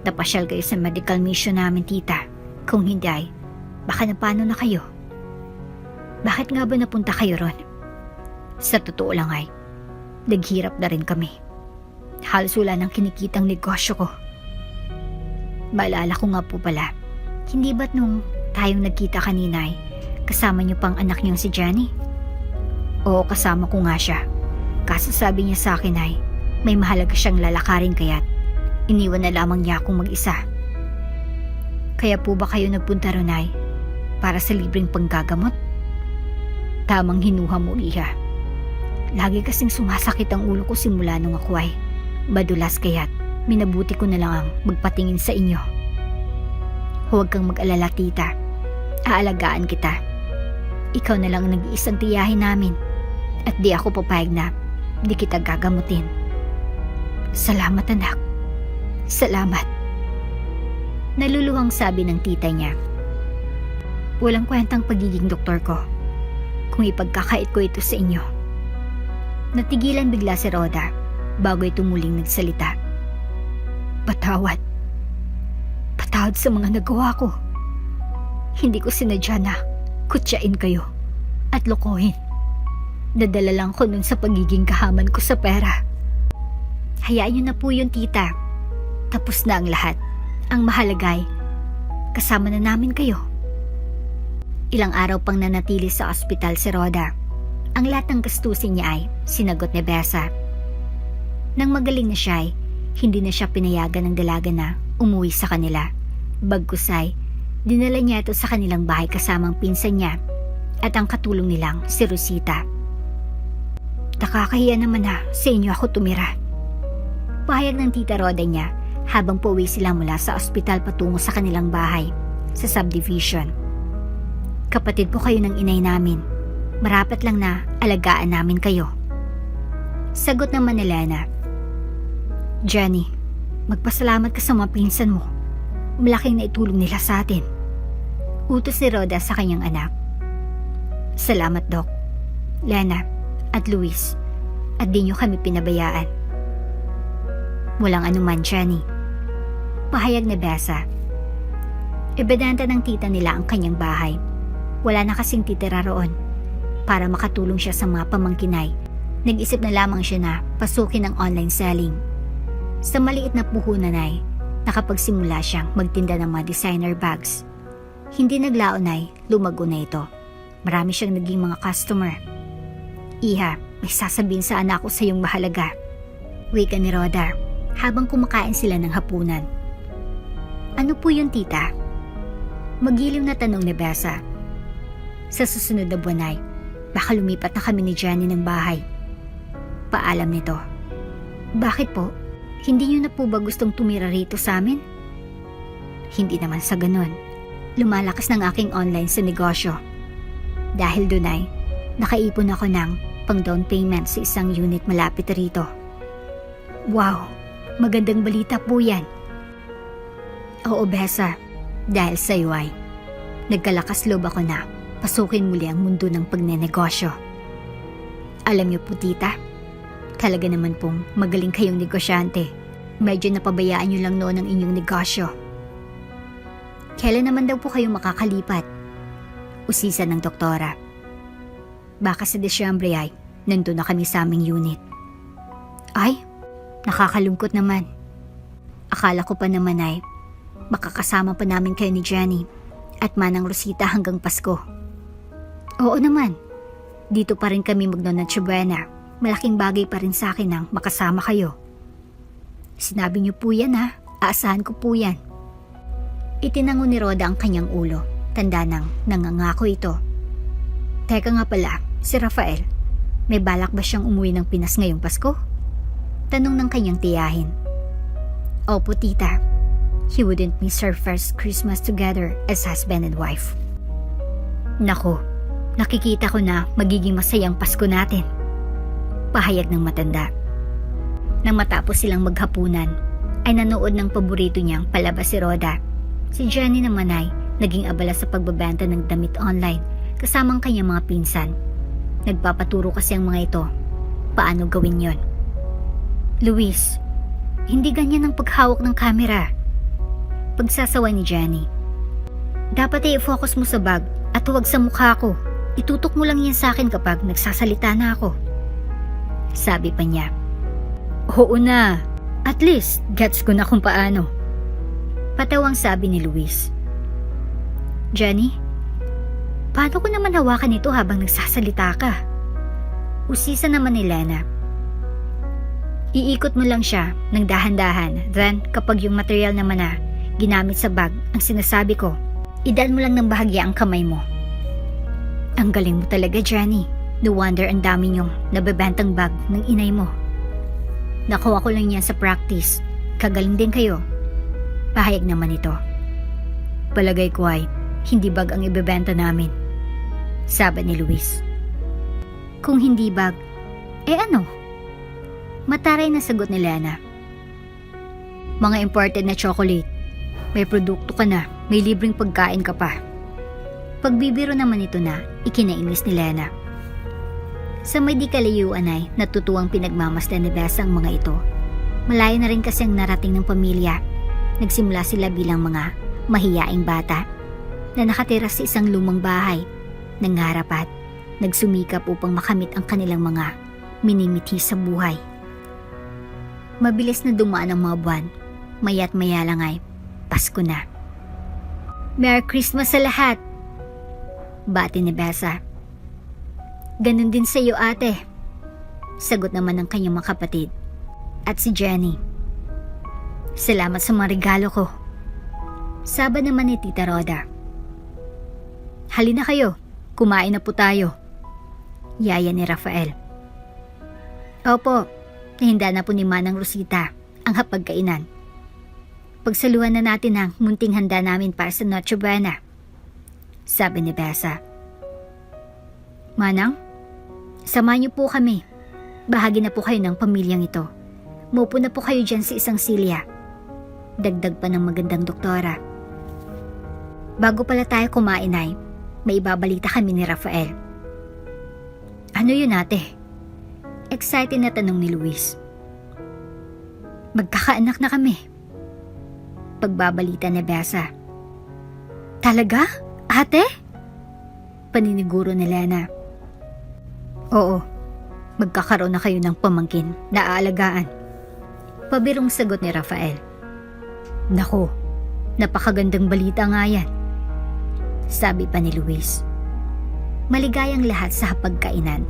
napasyal kayo sa medical mission namin, tita. Kung hindi ay, baka na paano na kayo? Bakit nga ba napunta kayo ron? Sa totoo lang ay, naghirap na rin kami. Halos wala nang kinikitang negosyo ko. Maalala ko nga po pala, hindi ba't nung tayong nagkita kanina ay kasama niyo pang anak niyong si Jenny? Oo, kasama ko nga siya. Kaso sabi niya sa akin ay may mahalaga siyang lalakarin kaya't iniwan na lamang niya akong mag-isa. Kaya po ba kayo nagpunta ron ay para sa libreng panggagamot? Tamang hinuha mo, iha. Lagi kasing sumasakit ang ulo ko simula nung ako ay madulas kaya't minabuti ko na lang ang magpatingin sa inyo. Huwag kang mag-alala, tita. Aalagaan kita. Ikaw na lang ang nag-iisang tiyahin namin at di ako papayag na di kita gagamutin. Salamat, anak. Salamat. Naluluhang sabi ng tita niya. Walang kwentang pagiging doktor ko kung ipagkakait ko ito sa inyo. Natigilan bigla si Rhoda bago ito muling nagsalita. Patawad. Patawad sa mga nagawa ko. Hindi ko sinadya na kutsain kayo at lokohin. Nadala lang ko nun sa pagiging kahaman ko sa pera. Hayaan niyo na po yun, tita. Tapos na ang lahat. Ang mahalaga ay kasama na namin kayo. Ilang araw pang nanatili sa ospital si Rhoda. Ang lahat ng gastusin niya ay sinagot ni Besa. Nang magaling na siya ay hindi na siya pinayagan ng dalaga na umuwi sa kanila. Bagkus ay dinala niya ito sa kanilang bahay kasamang pinsan niya at ang katulong nilang si Rosita. Nakakahiya naman na sa inyo ako tumira. Pahayag ng tita Rhoda niya habang pauwi sila mula sa ospital patungo sa kanilang bahay sa subdivision. Kapatid po kayo ng inay namin. Marapat lang na alagaan namin kayo. Sagot naman ni Lena. Jenny, magpasalamat ka sa mga pinsan mo. Malaking naitulong nila sa atin. Utos ni Rhoda sa kanyang anak. Salamat, Doc. Lena at Luis, at di nyo kami pinabayaan. Walang anuman, Jenny. Pahayag ni Besa. Ibinenta ng tita nila ang kanyang bahay. Wala na kasing titira roon. Para makatulong siya sa mga pamangkinay, nag-isip na lamang siya na pasukin ang online selling. Sa maliit na puhunan ay nakapagsimula siyang magtinda ng mga designer bags. Hindi naglaon ay lumago na ito. Marami siyang naging mga customer. Iha, may sasabihin sa anak ko sa iyong mahalaga. Wika ni Roda habang kumakain sila ng hapunan. Ano po yun, tita? Magiliw na tanong ni Besa. Sa susunod na buwan ay baka lumipat na kami ni Jenny ng bahay. Paalam nito. Bakit po? Hindi niyo na po ba gustong tumira rito sa amin? Hindi naman sa ganun. Lumalakas ng aking online sa negosyo. Dahil dun ay nakaipon ako ng pang down payment sa isang unit malapit rito. Wow, magandang balita po yan. Oo, Besa, dahil sa iyo ay nagkalakas loob ako na pasukin muli ang mundo ng pagnenegosyo. Alam niyo po, tita, talaga naman pong magaling kayong negosyante. Medyo napabayaan niyo lang noon ang inyong negosyo. Kailan naman daw po kayo makakalipat? Usisan ng doktora. Baka sa Desyembre ay nandun na kami sa aming unit. Ay, nakakalungkot naman. Akala ko pa naman ay makakasama pa namin kayo ni Jenny at Manang Rosita hanggang Pasko. Oo naman, dito pa rin kami magno-Noche Buena. Malaking bagay pa rin sa akin ang makasama kayo. Sinabi niyo po yan ha, aasahan ko po yan. Itinango ni Roda ang kanyang ulo, tanda ng nangangako ito. Teka nga pala, si Rafael, may balak ba siyang umuwi ng Pinas ngayong Pasko? Tanong ng kanyang tiyahin. Opo, tita. He wouldn't miss our first Christmas together as husband and wife. Nako, nakikita ko na magiging masayang Pasko natin. Pahayag ng matanda. Nang matapos silang maghapunan, ay nanood ng paborito niyang palabas si Roda. Si Jenny naman ay naging abala sa pagbabenta ng damit online kasamang kanyang mga pinsan. Nagpapaturo kasi ang mga ito. Paano gawin yon? Luis, hindi ganyan ang paghawak ng camera. Pagsasawa ni Jenny. Dapat ay i-focus mo sa bag at huwag sa mukha ko. Itutok mo lang yan sa akin kapag nagsasalita na ako. Sabi pa niya. Oo na, at least gets ko na kung paano. Patawang sabi ni Luis. Jenny, paano ko naman hawakan ito habang nagsasalita ka? Usisa naman ni Lena. Iikot mo lang siya ng dahan-dahan, then kapag yung material naman na ginamit sa bag ang sinasabi ko, idaan mo lang ng bahagya ang kamay mo. Ang galing mo talaga, Jenny. No wonder ang dami niyong nabebentang bag ng inay mo. Nakuha ko lang yan sa practice. Kagaling din kayo. Pahayag naman ito. Palagay ko ay hindi bag ang ibebenta namin. Sabi ni Luis. Kung hindi bag, eh ano? Mataray na sagot ni Lena. Mga imported na chocolate. May produkto ka na, may libreng pagkain ka pa. Pagbibiro naman ito na ikinainis ni Lena. Sa may di kalayuan ay natutuwang pinagmamasdan ni Besa ang mga ito. Malayo na rin kasi ang narating ng pamilya. Nagsimula sila bilang mga mahiyaing bata na nakatira sa isang lumang bahay, nangarap at nagsumikap upang makamit ang kanilang mga minimithi sa buhay. Mabilis na dumaan ang mga buwan, maya't maya lang ay Pasko na. Merry Christmas sa lahat! Bati ni Besa. Ganun din sa iyo, ate. Sagot naman ng kanyang mga kapatid. At si Jenny. Salamat sa mga regalo ko. Saba naman ni Tita Roda. Halina kayo, kumain na po tayo. Yaya ni Rafael. Opo, nahinda na po ni Manang Rosita ang hapagkainan. Pagsaluhan na natin ang munting handa namin para sa Noche Buena. Sabi ni Besa. Manang, samahan niyo po kami. Bahagi na po kayo ng pamilyang ito. Maupo na po kayo dyan sa isang silya. Dagdag pa ng magandang doktora. Bago pala tayo kumain ay, may ibabalita kami ni Rafael. Ano yun, ate? Excited na tanong ni Luis. Magkakaanak na kami. Pagbabalita ni Besa. Talaga? Ate? Paniniguro ni Lena. Oo, magkakaroon na kayo ng pamangkin na aalagaan. Pabirong sagot ni Rafael. Nako, napakagandang balita nga yan. Sabi pa ni Luis. Maligayang lahat sa hapagkainan.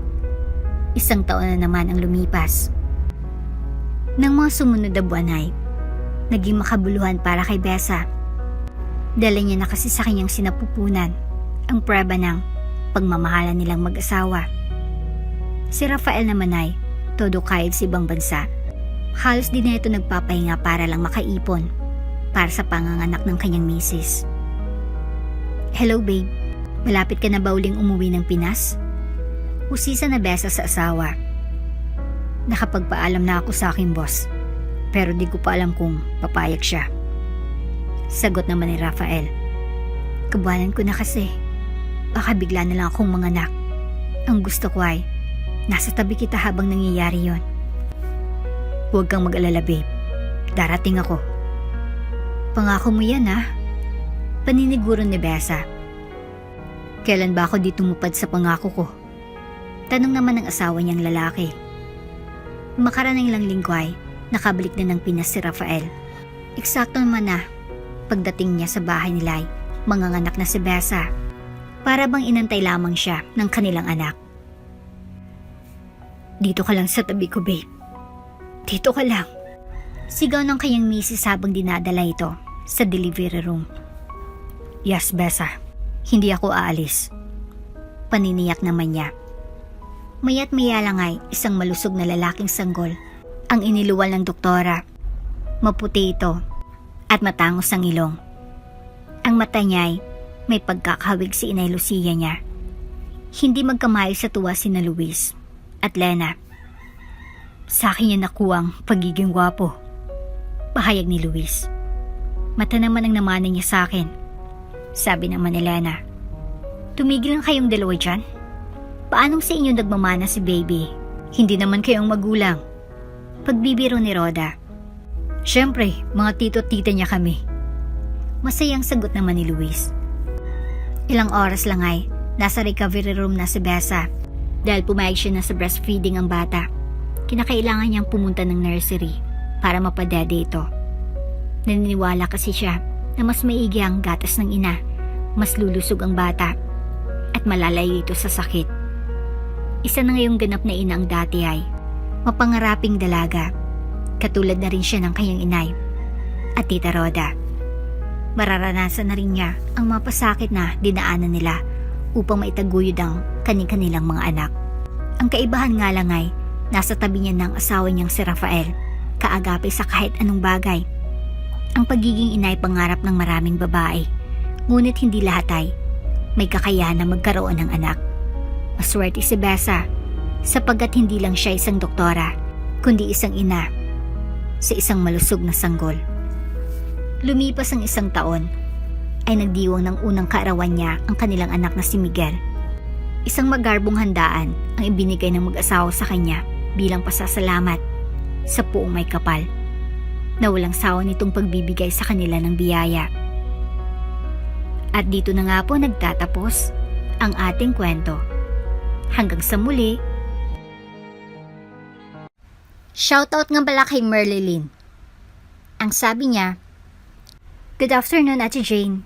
1 taon na naman ang lumipas. Nang mga sumunod na buwan ay naging makabuluhan para kay Besa. Dala niya na kasi sa kanyang sinapupunan ang preba ng pagmamahalan nilang mag-asawa. Si Rafael naman ay todo kahit sa ibang bansa. Halos di na ito nagpapahinga para lang makaipon para sa panganganak ng kanyang misis. Hello babe, malapit ka na ba uling umuwi ng Pinas? Usisa na Besa sa asawa. Nakapagpaalam na ako sa aking boss, pero di ko pa alam kung papayag siya. Sagot naman ni Rafael. Kabuhanan ko na kasi. Baka bigla na lang akong manganak. Ang gusto ko ay nasa tabi kita habang nangyayari yon. Huwag kang mag-alala babe. Darating ako. Pangako mo yan ha? Paniniguro ni Besa. Kailan ba ako di tumupad sa pangako ko? Tanong naman ng asawa niyang lalaki. Makaranang ilang linggo ay nakabalik na ng Pinas si Rafael. Eksakto naman na pagdating niya sa bahay nila ay manganganak na si Besa. Para bang inantay lamang siya ng kanilang anak. Dito ka lang sa tabi ko babe. Dito ka lang. Sigaw ng kanyang misis habang dinadala ito sa delivery room. Yes Besa, hindi ako aalis. Paniniyak naman niya. Maya't maya lang ay isang malusog na lalaking sanggol ang iniluwal ng doktora. Maputi ito at matangos ang ilong. Ang mata niya ay may pagkakahawig si Inay Lucia niya. Hindi magkamayos sa tuwa sina Luis at Lena. Sa akin niya nakuha ang pagiging gwapo. Pahayag ni Luis. Mata naman ang namana niya sa akin. Sabi naman ni Lena. Tumigil lang kayong dalawa dyan. Paanong sa inyo nagmamana si baby? Hindi naman kayong magulang. Pagbibiro ni Roda. Siyempre, mga tito at tita niya kami. Masayang sagot naman ni Luis. Ilang oras lang ay nasa recovery room na si Besa. Dahil pumayag siya na sa breastfeeding ang bata. Kinakailangan niyang pumunta ng nursery para mapadede ito. Naniniwala kasi siya na mas maigi ang gatas ng ina, mas lulusog ang bata, at malalayo ito sa sakit. Isa na ngayong ganap na ina ang dati ay mapangaraping dalaga. Katulad na rin siya ng kanyang inay at tita Roda. Mararanasan na rin niya ang mapasakit na dinaanan nila upang maitaguyod ang kanilang mga anak. Ang kaibahan nga lang ay nasa tabi niya ng asawa niyang si Rafael, kaagapi sa kahit anong bagay. Ang pagiging inay pangarap ng maraming babae, ngunit hindi lahat ay may kakayahan na magkaroon ng anak. Maswerte si Besa sapagkat hindi lang siya isang doktora, kundi isang ina sa isang malusog na sanggol. Lumipas ang 1 taon ay nagdiwang ng unang kaarawan niya ang kanilang anak na si Miguel. Isang magarbong handaan ang ibinigay ng mag-asawa sa kanya bilang pasasalamat sa puong may kapal na walang sawa nitong pagbibigay sa kanila ng biyaya. At dito na nga po nagtatapos ang ating kwento. Hanggang sa muli. Shoutout nga pala kay Merlylin. Ang sabi niya, Good afternoon, Ate Jane.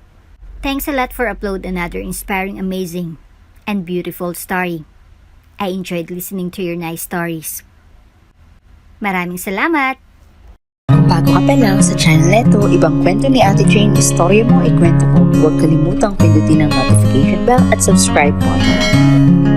Thanks a lot for upload another inspiring, amazing, and beautiful story. I enjoyed listening to your nice stories. Maraming salamat! Bago ka pa lang sa channel neto, ibang kwento ni Ate Jane, istorya mo, ikwento ko. Huwag kalimutang pindutin ang notification bell at subscribe button.